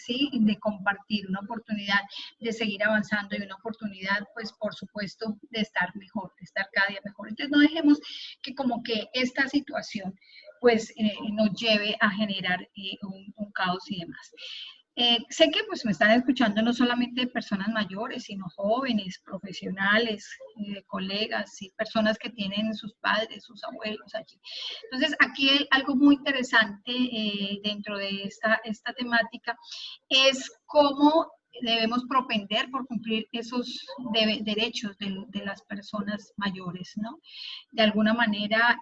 compartir, una oportunidad de seguir avanzando y una oportunidad, pues, por supuesto, de estar mejor, de estar cada día mejor. Entonces, no dejemos que como que esta situación pues nos lleve a generar un caos y demás. Sé que pues me están escuchando no solamente personas mayores, sino jóvenes, profesionales, colegas, ¿sí? Personas que tienen sus padres, sus abuelos allí. Entonces, aquí hay algo muy interesante dentro de esta temática, es cómo debemos propender por cumplir esos derechos de las personas mayores, ¿no? De alguna manera,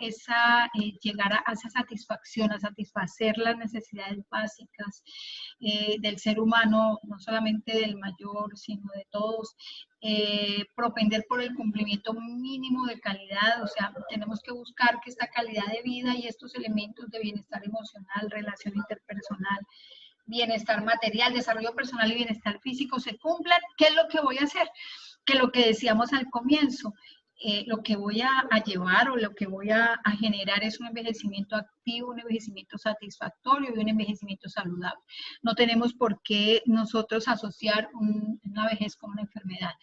llegar a esa satisfacción, a satisfacer las necesidades básicas del ser humano, no solamente del mayor, sino de todos, propender por el cumplimiento mínimo de calidad, o sea, tenemos que buscar que esta calidad de vida y estos elementos de bienestar emocional, relación interpersonal, bienestar material, desarrollo personal y bienestar físico se cumplan. ¿Qué es lo que voy a hacer? Que lo que decíamos al comienzo, lo que voy a llevar o lo que voy a generar es un envejecimiento activo, un envejecimiento satisfactorio y un envejecimiento saludable. No tenemos por qué nosotros asociar una vejez con una enfermedad.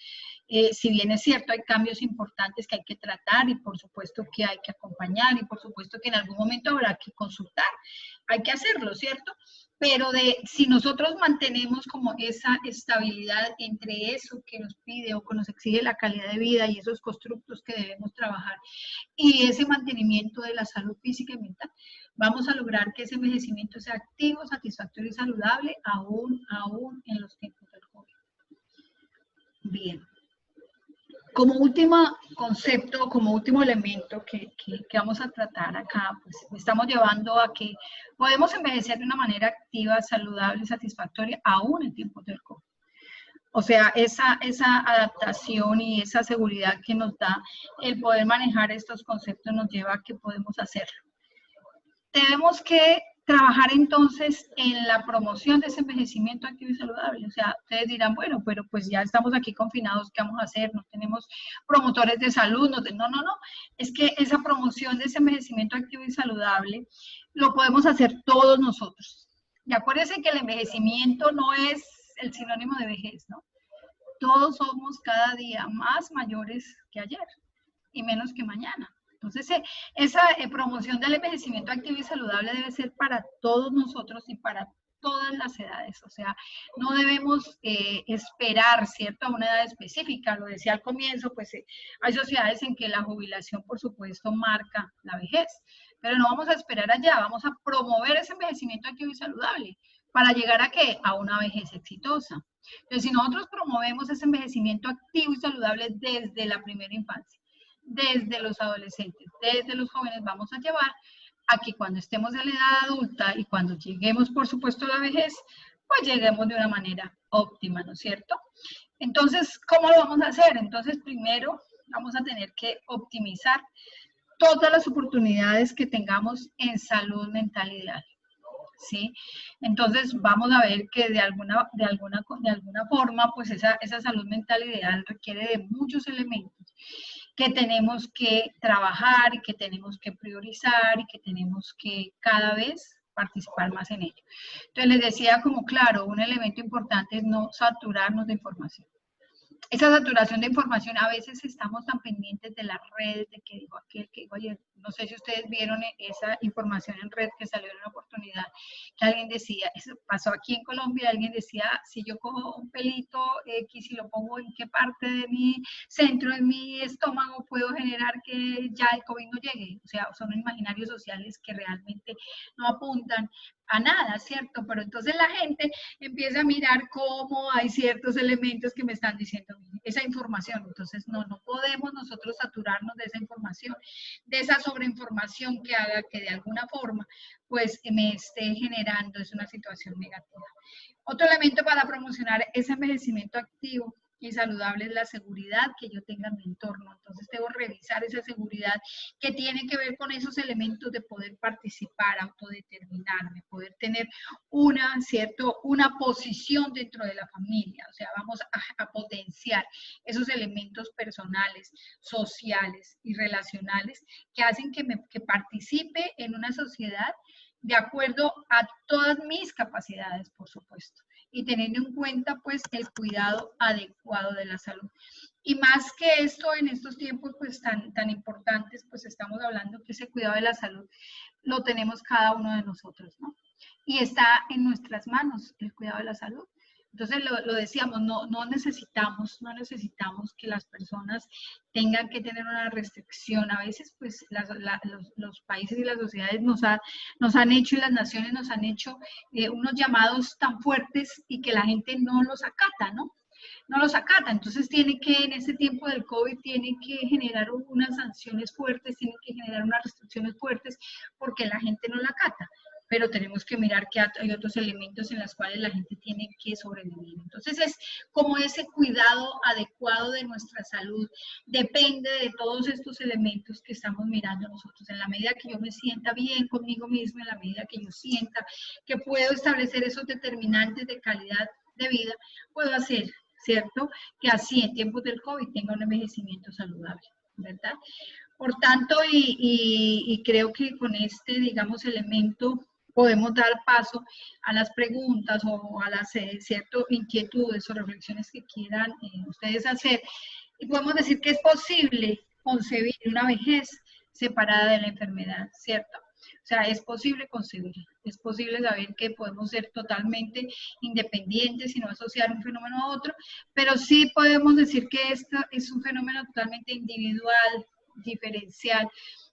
Si bien es cierto, hay cambios importantes que hay que tratar y por supuesto que hay que acompañar y por supuesto que en algún momento habrá que consultar. Hay que hacerlo, ¿cierto? Pero si nosotros mantenemos como esa estabilidad entre eso que nos pide o que nos exige la calidad de vida y esos constructos que debemos trabajar y ese mantenimiento de la salud física y mental, vamos a lograr que ese envejecimiento sea activo, satisfactorio y saludable aún en los tiempos del COVID. Bien. Como último concepto, como último elemento que vamos a tratar acá, pues estamos llevando a que podemos envejecer de una manera activa, saludable y satisfactoria aún en tiempos del COVID. O sea, esa adaptación y esa seguridad que nos da el poder manejar estos conceptos nos lleva a que podemos hacerlo. Tenemos que trabajar entonces en la promoción de ese envejecimiento activo y saludable. O sea, ustedes dirán, bueno, pero pues ya estamos aquí confinados, ¿qué vamos a hacer? No tenemos promotores de salud, no. Es que esa promoción de ese envejecimiento activo y saludable lo podemos hacer todos nosotros. Y acuérdense que el envejecimiento no es el sinónimo de vejez, ¿no? Todos somos cada día más mayores que ayer y menos que mañana. Entonces, esa promoción del envejecimiento activo y saludable debe ser para todos nosotros y para todas las edades. O sea, no debemos esperar, ¿cierto?, a una edad específica. Lo decía al comienzo, pues hay sociedades en que la jubilación, por supuesto, marca la vejez. Pero no vamos a esperar allá, vamos a promover ese envejecimiento activo y saludable. ¿Para llegar a qué? A una vejez exitosa. Entonces, si nosotros promovemos ese envejecimiento activo y saludable desde la primera infancia, desde los adolescentes, desde los jóvenes, vamos a llevar a que cuando estemos en la edad adulta y cuando lleguemos, por supuesto, a la vejez, pues lleguemos de una manera óptima, ¿no es cierto? Entonces, ¿cómo lo vamos a hacer? Entonces, primero vamos a tener que optimizar todas las oportunidades que tengamos en salud mental ideal, ¿sí? Entonces, vamos a ver que de alguna forma, pues esa salud mental ideal requiere de muchos elementos que tenemos que trabajar y que tenemos que priorizar y que tenemos que cada vez participar más en ello. Entonces, les decía como claro, un elemento importante es no saturarnos de información. Esa saturación de información, a veces estamos tan pendientes de las redes, de que digo aquel, que digo ayer, no sé si ustedes vieron esa información en red que salió en una oportunidad, que alguien decía, eso pasó aquí en Colombia, alguien decía, si yo cojo un pelito X y lo pongo en qué parte de mi centro, de mi estómago, puedo generar que ya el COVID no llegue. O sea, son imaginarios sociales que realmente no apuntan a nada, ¿cierto? Pero entonces la gente empieza a mirar cómo hay ciertos elementos que me están diciendo esa información. Entonces, no podemos nosotros saturarnos de esa información, de esa sobreinformación que haga que de alguna forma, pues, me esté generando es una situación negativa. Otro elemento para promocionar ese envejecimiento activo y saludable es la seguridad que yo tenga en mi entorno. Entonces, debo revisar esa seguridad que tiene que ver con esos elementos de poder participar, autodeterminarme, poder tener una posición dentro de la familia. O sea, vamos a potenciar esos elementos personales, sociales y relacionales que hacen que participe en una sociedad de acuerdo a todas mis capacidades, por supuesto, y teniendo en cuenta, pues, el cuidado adecuado de la salud. Y más que esto, en estos tiempos, pues, tan importantes, pues, estamos hablando que ese cuidado de la salud lo tenemos cada uno de nosotros, ¿no? Y está en nuestras manos el cuidado de la salud. Entonces, lo decíamos, no necesitamos que las personas tengan que tener una restricción. A veces, pues, los países y las sociedades nos han hecho y las naciones nos han hecho unos llamados tan fuertes y que la gente no los acata, ¿no? No los acata. Entonces, en este tiempo del COVID, tiene que generar unas sanciones fuertes, tiene que generar unas restricciones fuertes porque la gente no la acata. Pero tenemos que mirar que hay otros elementos en los cuales la gente tiene que sobrevivir. Entonces, es como ese cuidado adecuado de nuestra salud depende de todos estos elementos que estamos mirando nosotros. En la medida que yo me sienta bien conmigo misma, en la medida que yo sienta que puedo establecer esos determinantes de calidad de vida, puedo hacer, ¿cierto? Que así en tiempos del COVID tenga un envejecimiento saludable, ¿verdad? Por tanto, y creo que con este, digamos, elemento podemos dar paso a las preguntas o a las ciertas inquietudes o reflexiones que quieran ustedes hacer. Y podemos decir que es posible concebir una vejez separada de la enfermedad, ¿cierto? O sea, es posible concebir, es posible saber que podemos ser totalmente independientes y no asociar un fenómeno a otro, pero sí podemos decir que esto es un fenómeno totalmente individual, diferencial,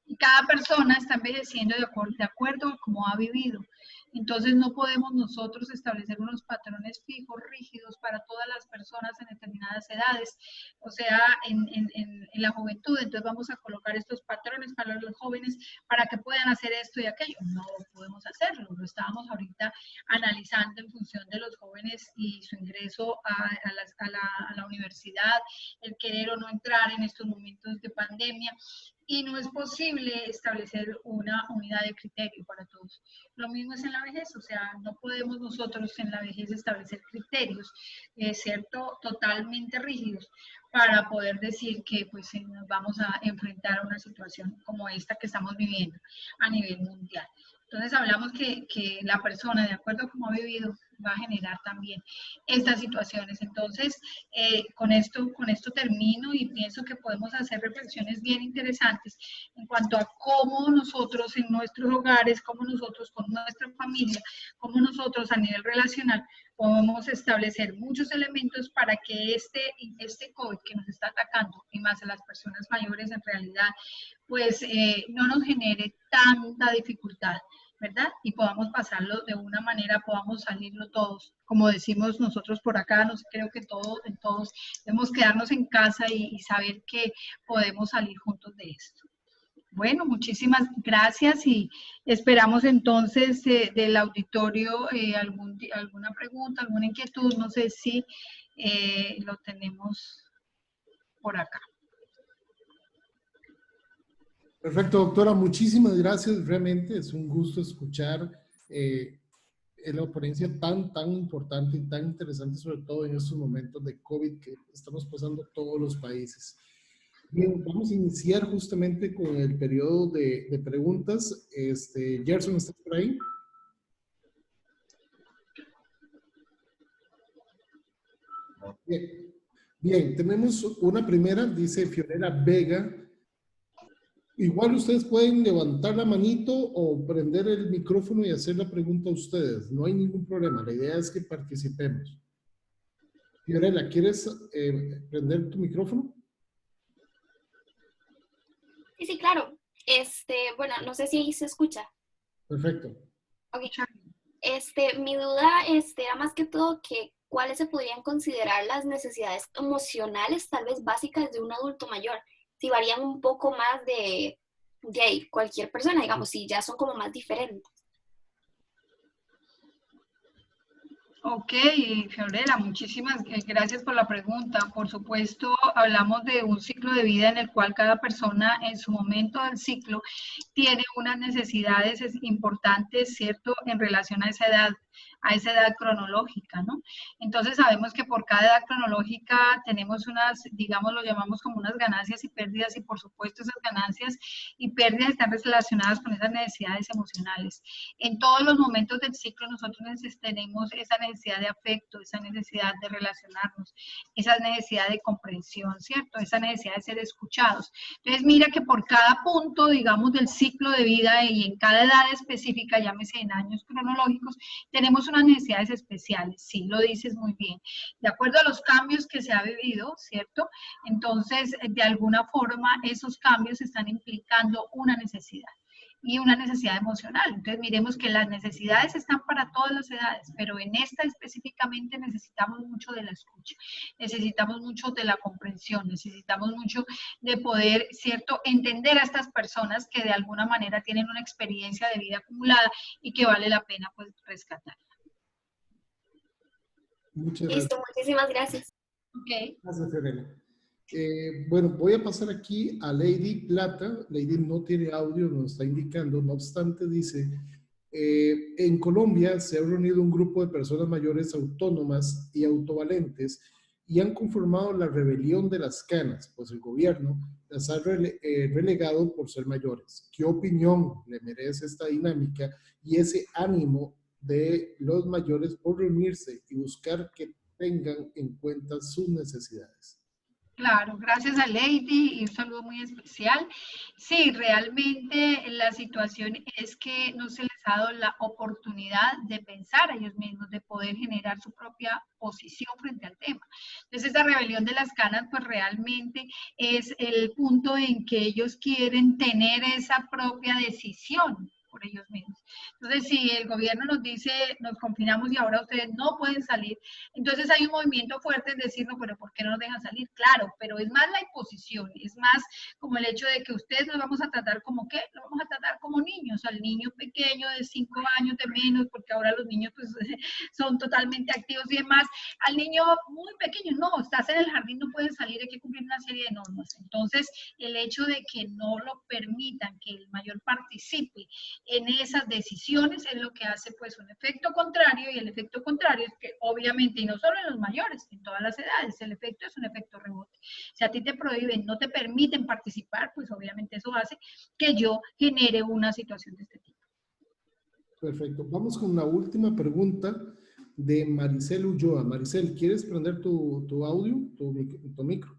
y cada persona está envejeciendo de acuerdo a cómo ha vivido. Entonces no podemos nosotros establecer unos patrones fijos, rígidos para todas las personas en determinadas edades, o sea, en la juventud. Entonces vamos a colocar estos patrones para los jóvenes para que puedan hacer esto y aquello. No podemos hacerlo, lo estábamos ahorita analizando en función de los jóvenes y su ingreso a la universidad, el querer o no entrar en estos momentos de pandemia. Y no es posible establecer una unidad de criterio para todos. Lo mismo es en la vejez, o sea, no podemos nosotros en la vejez establecer criterios, ¿cierto? Totalmente rígidos para poder decir que pues nos vamos a enfrentar a una situación como esta que estamos viviendo a nivel mundial. Entonces hablamos que la persona, de acuerdo a cómo ha vivido, va a generar también estas situaciones. Entonces, con esto termino y pienso que podemos hacer reflexiones bien interesantes en cuanto a cómo nosotros en nuestros hogares, cómo nosotros con nuestra familia, cómo nosotros a nivel relacional podemos establecer muchos elementos para que este COVID que nos está atacando, y más a las personas mayores en realidad, pues no nos genere tanta dificultad ¿verdad? Y podamos pasarlo de una manera, podamos salirlo todos. Como decimos nosotros por acá, creo que todos debemos quedarnos en casa y saber que podemos salir juntos de esto. Bueno, muchísimas gracias y esperamos entonces del auditorio alguna pregunta, alguna inquietud, no sé si lo tenemos por acá. Perfecto, doctora, muchísimas gracias. Realmente es un gusto escuchar la ponencia tan importante y tan interesante, sobre todo en estos momentos de COVID que estamos pasando todos los países. Bien, vamos a iniciar justamente con el periodo de preguntas. Gerson, ¿estás por ahí? Bien. Bien, tenemos una primera, dice Fiorella Vega. Igual ustedes pueden levantar la manito o prender el micrófono y hacer la pregunta a ustedes. No hay ningún problema. La idea es que participemos. Fiorella, ¿quieres prender tu micrófono? Sí, sí, claro. Bueno, no sé si se escucha. Perfecto. Ok. Mi duda era más que todo que cuáles se podrían considerar las necesidades emocionales, tal vez básicas, de un adulto mayor. Si varían un poco más de ahí, cualquier persona, digamos, si ya son como más diferentes. Ok, Fiorella, muchísimas gracias por la pregunta. Por supuesto, hablamos de un ciclo de vida en el cual cada persona en su momento del ciclo tiene unas necesidades importantes, ¿cierto?, en relación a esa edad cronológica, ¿no? Entonces sabemos que por cada edad cronológica tenemos unas, digamos, lo llamamos como unas ganancias y pérdidas, y por supuesto esas ganancias y pérdidas están relacionadas con esas necesidades emocionales. En todos los momentos del ciclo nosotros tenemos esa necesidad de afecto, esa necesidad de relacionarnos, esa necesidad de comprensión, ¿cierto? Esa necesidad de ser escuchados. Entonces mira que por cada punto, digamos, del ciclo de vida y en cada edad específica, llámese en años cronológicos, tenemos unas necesidades especiales, sí, lo dices muy bien. De acuerdo a los cambios que se ha vivido, ¿cierto? Entonces, de alguna forma, esos cambios están implicando una necesidad y una necesidad emocional. Entonces, miremos que las necesidades están para todas las edades, pero en esta específicamente necesitamos mucho de la escucha, necesitamos mucho de la comprensión, necesitamos mucho de poder, ¿cierto?, entender a estas personas que de alguna manera tienen una experiencia de vida acumulada y que vale la pena, pues, rescatar. Muchas gracias. Listo, muchísimas gracias. Ok. Gracias, Fiorella. Bueno, voy a pasar aquí a Lady Plata. Lady no tiene audio, nos está indicando. No obstante, dice, en Colombia se ha reunido un grupo de personas mayores autónomas y autovalentes y han conformado la rebelión de las canas, pues el gobierno las ha relegado por ser mayores. ¿Qué opinión le merece esta dinámica y ese ánimo de los mayores por reunirse y buscar que tengan en cuenta sus necesidades? Claro, gracias a Lady y un saludo muy especial. Sí, realmente la situación es que no se les ha dado la oportunidad de pensar a ellos mismos, de poder generar su propia posición frente al tema. Entonces, esta rebelión de las canas, pues realmente es el punto en que ellos quieren tener esa propia decisión por ellos mismos. Entonces, si el gobierno nos dice, nos confinamos y ahora ustedes no pueden salir, entonces hay un movimiento fuerte en decir, no, pero ¿por qué no nos dejan salir? Claro, pero es más la imposición, es más como el hecho de que ustedes los vamos a tratar como ¿qué? Los vamos a tratar como niños, al niño pequeño de 5 años de menos, porque ahora los niños pues son totalmente activos y demás, al niño muy pequeño, no, estás en el jardín, no puedes salir, hay que cumplir una serie de normas. Entonces, el hecho de que no lo permitan, que el mayor participe en esas decisiones es lo que hace pues un efecto contrario, y el efecto contrario es que obviamente, y no solo en los mayores, en todas las edades, el efecto es un efecto rebote. Si a ti te prohíben, no te permiten participar, pues obviamente eso hace que yo genere una situación de este tipo. Perfecto. Vamos con la última pregunta de Maricel Ulloa. Maricel, ¿quieres prender tu audio, tu micro?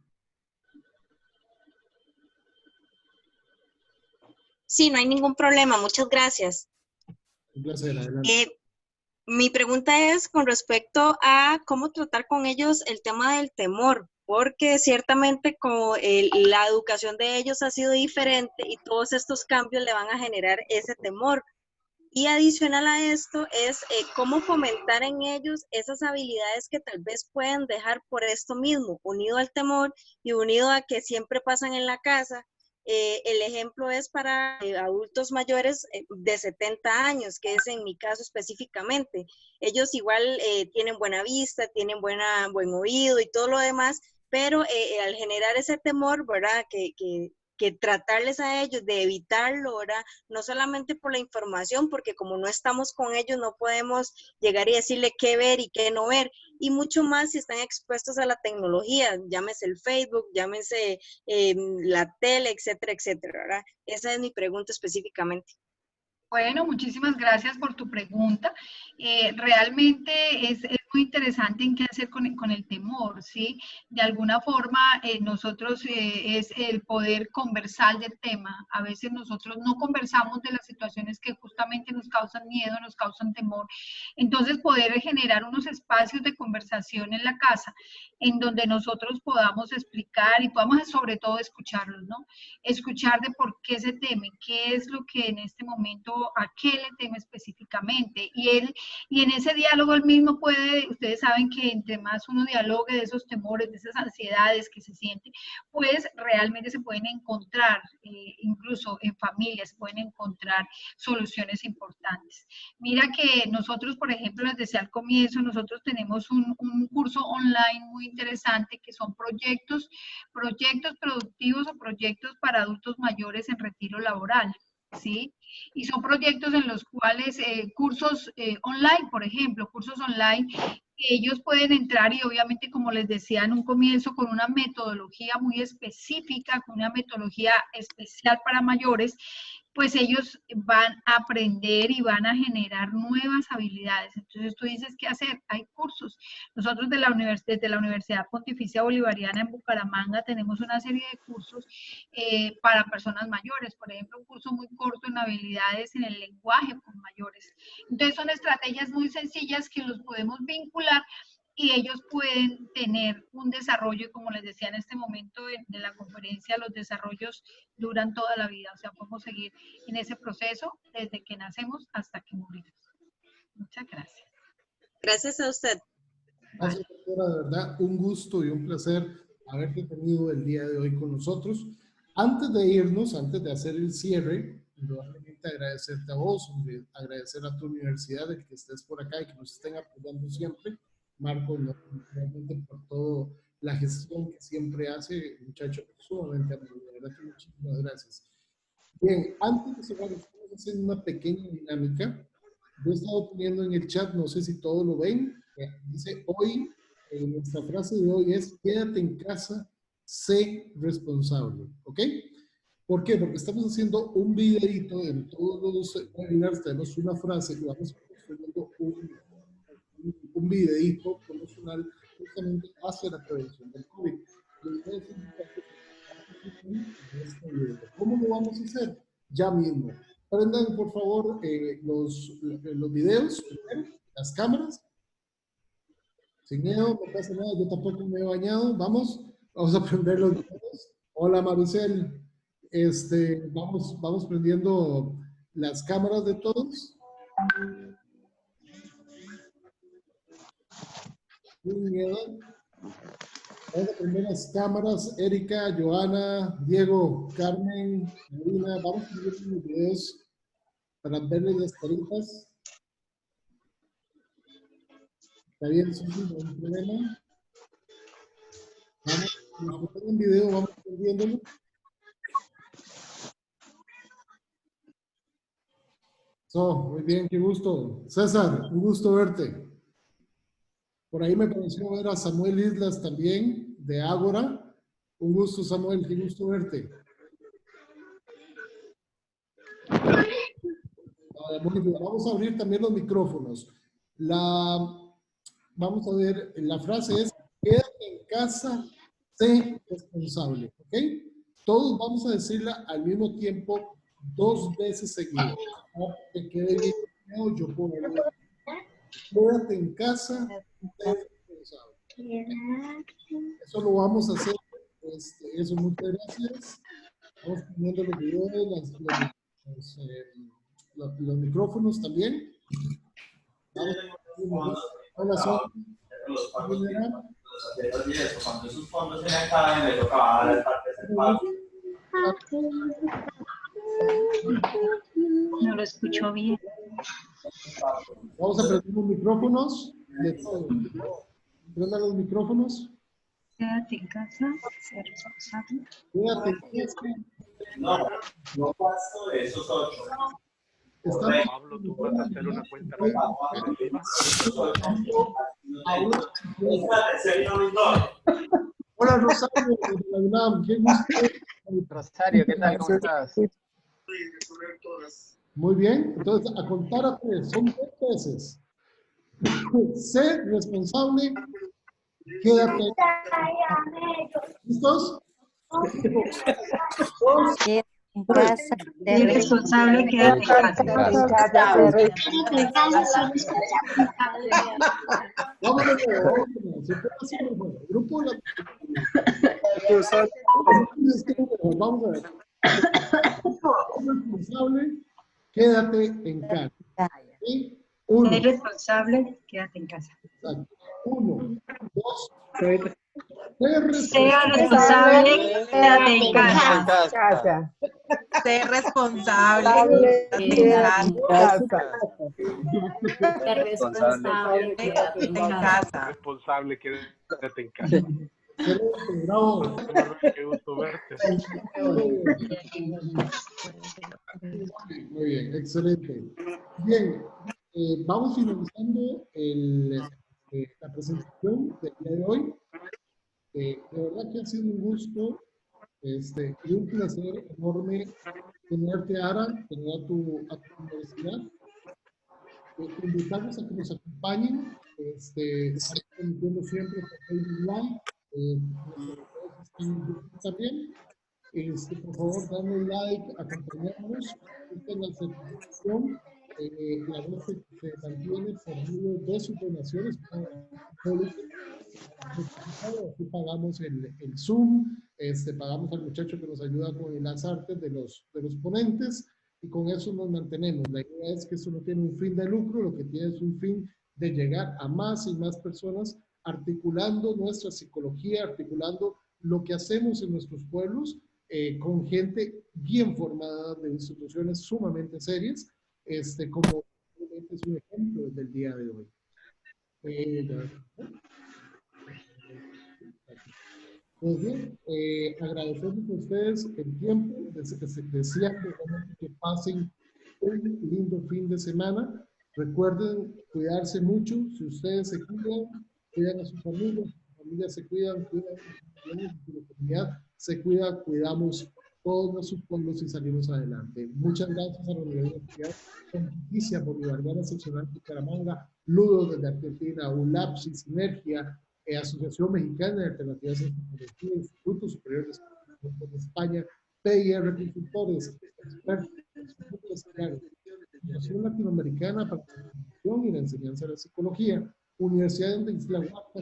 Sí, no hay ningún problema. Muchas gracias. Un placer, adelante. Mi pregunta es con respecto a cómo tratar con ellos el tema del temor, porque ciertamente como la educación de ellos ha sido diferente y todos estos cambios le van a generar ese temor. Y adicional a esto es cómo fomentar en ellos esas habilidades que tal vez pueden dejar por esto mismo, unido al temor y unido a que siempre pasan en la casa. El ejemplo es para adultos mayores de 70 años, que es en mi caso específicamente. Ellos igual tienen buena vista, tienen buen oído y todo lo demás, pero al generar ese temor, ¿verdad? Que tratarles a ellos de evitarlo, ¿verdad? No solamente por la información, porque como no estamos con ellos, no podemos llegar y decirle qué ver y qué no ver, y mucho más si están expuestos a la tecnología, llámese el Facebook, llámese la tele, etcétera, etcétera, ¿verdad? Esa es mi pregunta específicamente. Bueno, muchísimas gracias por tu pregunta. Realmente es muy interesante en qué hacer con el temor, ¿sí? De alguna forma, nosotros es el poder conversar del tema. A veces nosotros no conversamos de las situaciones que justamente nos causan miedo, nos causan temor. Entonces, poder generar unos espacios de conversación en la casa en donde nosotros podamos explicar y podamos sobre todo escucharlos, ¿no? Escuchar de por qué se temen, qué es lo que en este momento, a qué le teme específicamente. Y en ese diálogo él mismo puede, ustedes saben que entre más uno dialogue de esos temores, de esas ansiedades que se sienten, pues realmente se pueden encontrar, incluso en familias, se pueden encontrar soluciones importantes. Mira que nosotros, por ejemplo, les decía al comienzo, nosotros tenemos un curso online muy interesante que son proyectos productivos o proyectos para adultos mayores en retiro laboral, ¿sí? Y son proyectos en los cuales cursos online, por ejemplo, cursos online, que ellos pueden entrar y obviamente, como les decía en un comienzo, con una metodología muy específica, con una metodología especial para mayores, pues ellos van a aprender y van a generar nuevas habilidades. Entonces tú dices, ¿qué hacer? Hay cursos. Nosotros desde la Universidad Pontificia Bolivariana en Bucaramanga tenemos una serie de cursos para personas mayores. Por ejemplo, un curso muy corto en habilidades en el lenguaje con mayores. Entonces son estrategias muy sencillas que los podemos vincular y ellos pueden tener un desarrollo, como les decía en este momento de la conferencia, los desarrollos duran toda la vida, o sea, podemos seguir en ese proceso desde que nacemos hasta que morimos. Muchas gracias. Gracias a usted. Gracias, doctora, de verdad, un gusto y un placer haberte tenido el día de hoy con nosotros. Antes de irnos, antes de hacer el cierre, indudablemente agradecerte a vos, agradecer a tu universidad, el que estés por acá y que nos estén apoyando siempre. Marco, realmente por toda la gestión que siempre hace, muchacho, sumamente amable. De verdad que muchísimas gracias. Bien, antes de cerrar, estamos haciendo una pequeña dinámica. Yo he estado poniendo en el chat, no sé si todos lo ven, dice hoy, nuestra frase de hoy es quédate en casa, sé responsable, ¿ok? ¿Por qué? Porque estamos haciendo un videito en todos los webinars, tenemos una frase y vamos construyendo un videito promocional justamente hacia la prevención del COVID. Les voy a decir ¿cómo lo vamos a hacer? Ya mismo. Prendan, por favor, los videos, primero, las cámaras. Sin miedo, no pasa nada, yo tampoco me he bañado. Vamos a prender los videos. Hola, Maricel. Vamos prendiendo las cámaras de todos. Sin miedo. Vamos a prender las cámaras. Erika, Joana, Diego, Carmen, Marina. Vamos a prender los videos para verles las caritas. ¿Está bien, Susi? ¿No hay un problema? Vamos, los que tengan video, vamos viéndolo. Muy bien, qué gusto. César, un gusto verte. Por ahí me pareció ver a Samuel Islas también, de Ágora. Un gusto, Samuel, qué gusto verte. Muy bien, vamos a abrir también los micrófonos. Vamos a ver, la frase es, quédate en casa, sé responsable, ¿ok? Todos vamos a decirla al mismo tiempo 2 veces seguidas. Te quede bien, yo puedo ver. Quédate en casa, sé responsable. Eso lo vamos a hacer. Eso, muchas gracias. Vamos poniendo los videos, los micrófonos también. Hola, cuando esos fondos se le acaban, le tocaba dar el participado. No lo escucho bien. Vamos a prender los micrófonos de todos. Prendan los micrófonos. Quédate en casa, ser responsable. Quédate. No paso de esos 8. Pablo, tú vas a hacer una cuenta regresiva. Hola, Rosario, de la UNAM. ¿Quién gusta? Rosario, ¿qué tal? ¿Cómo estás? Muy bien. Entonces, a contar a 3. Son 3 veces. Sé responsable. Quédate. ¿Listos? En casa, Ser responsable, quédate en casa. Vamos de nuevo. Se puede hacer mejor. Grupo de la... Vamos a ver. Responsable, quédate en casa. ¿Sí? 1. Ser responsable, quédate en casa. 1, 2, Sea responsable, quédate en casa. ser responsable, Ser responsable, quédate en casa. Responsable, quédate en casa. Bravo. Qué gusto verte. Muy bien, excelente. Bien, vamos finalizando la presentación del día de hoy. De verdad que ha sido un gusto y un placer enorme tenerte, Ara, tener a tu universidad. Invitarlos a que nos acompañen. Estamos transmitiendo siempre por Facebook Live. También. Por favor, dame like, acompañarnos, la certificación, la voz se mantiene por medio de sus donaciones. Aquí pagamos el Zoom, pagamos al muchacho que nos ayuda con las artes de los ponentes y con eso nos mantenemos. La idea es que eso no tiene un fin de lucro, lo que tiene es un fin de llegar a más y más personas articulando nuestra psicología, articulando lo que hacemos en nuestros pueblos con gente bien formada de instituciones sumamente serias, como es un ejemplo del día de hoy. Pues bien, agradecerles a ustedes el tiempo, deseando que pasen un lindo fin de semana. Recuerden cuidarse mucho, si ustedes se cuidan a sus familias se cuidan, cuidan a sus familias, la comunidad se cuida, cuidamos todos nuestros pueblos y salimos adelante. Muchas gracias a la Universidad Pontificia Bolivariana Seccional de Bucaramanga, Ludo desde Argentina, ULAPSI, Sinergia, Asociación Mexicana de Alternativas Tecnología, Instituto Superior de España, PIR Consultores, expertos, Asociación Latinoamericana para la Educación y la Enseñanza de la Psicología, Universidad de Islahuaca,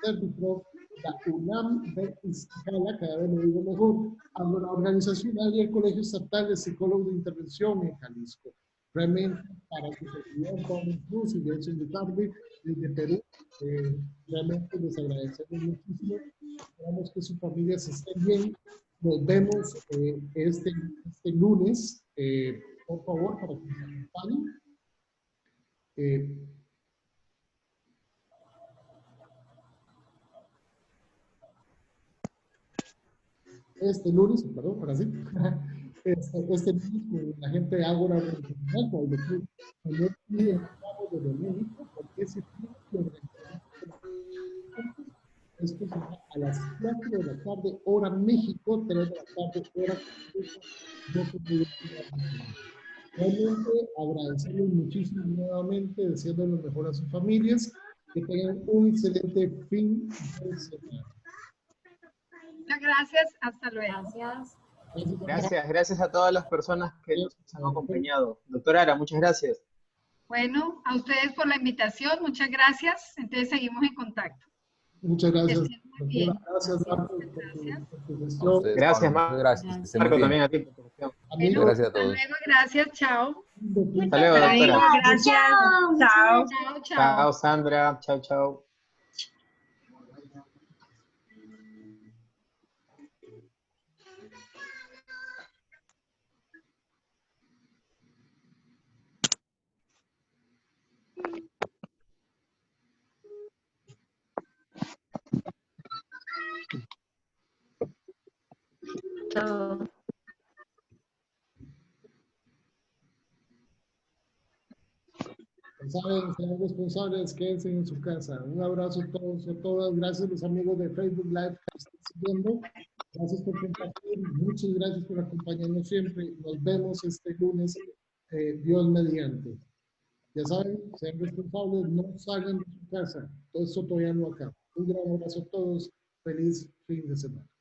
Serviprof, la UNAM de Izcala, cada vez lo digo mejor, a la organizacional y el Colegio Estatal de Psicólogos de Intervención en Jalisco. Realmente, para su seguridad, Juan Cruz y Jason de Tarde, desde Perú, realmente les agradecemos muchísimo. Esperamos que sus familias estén bien. Nos vemos este lunes, por favor, para que nos acompañen. Este lunes, perdón, ahora sí, este lunes con la gente de Ágora Organizacional, con el doctor Manuel de México, porque ese esto será a las 4 de la tarde, hora México, 3 de la tarde, hora realmente agradecerles muchísimo nuevamente, deseando lo mejor a sus familias, que tengan un excelente fin de semana. Muchas gracias, hasta luego. Gracias a todas las personas que nos han acompañado. Doctora Ara, muchas gracias. Bueno, a ustedes por la invitación, muchas gracias. Entonces seguimos en contacto. Muchas gracias. Gracias, Marco, por tu gestión. Gracias, Marco. Gracias. Marco, también a ti por tu gestión. Amigos, Gracias a todos. Hasta luego, gracias, chao. Hasta luego, doctora. Gracias. Chao. Chao, Chao, Sandra. Chao, chao. Chao. Saben, sean responsables, quédense en su casa. Un abrazo a todos y a todas. Gracias a los amigos de Facebook Live que están siguiendo. Gracias por compartir. Muchas gracias por acompañarnos siempre. Nos vemos este lunes, Dios mediante. Ya saben, sean responsables, no salgan de su casa. Todo esto todavía no acaba. Un gran abrazo a todos. Feliz fin de semana.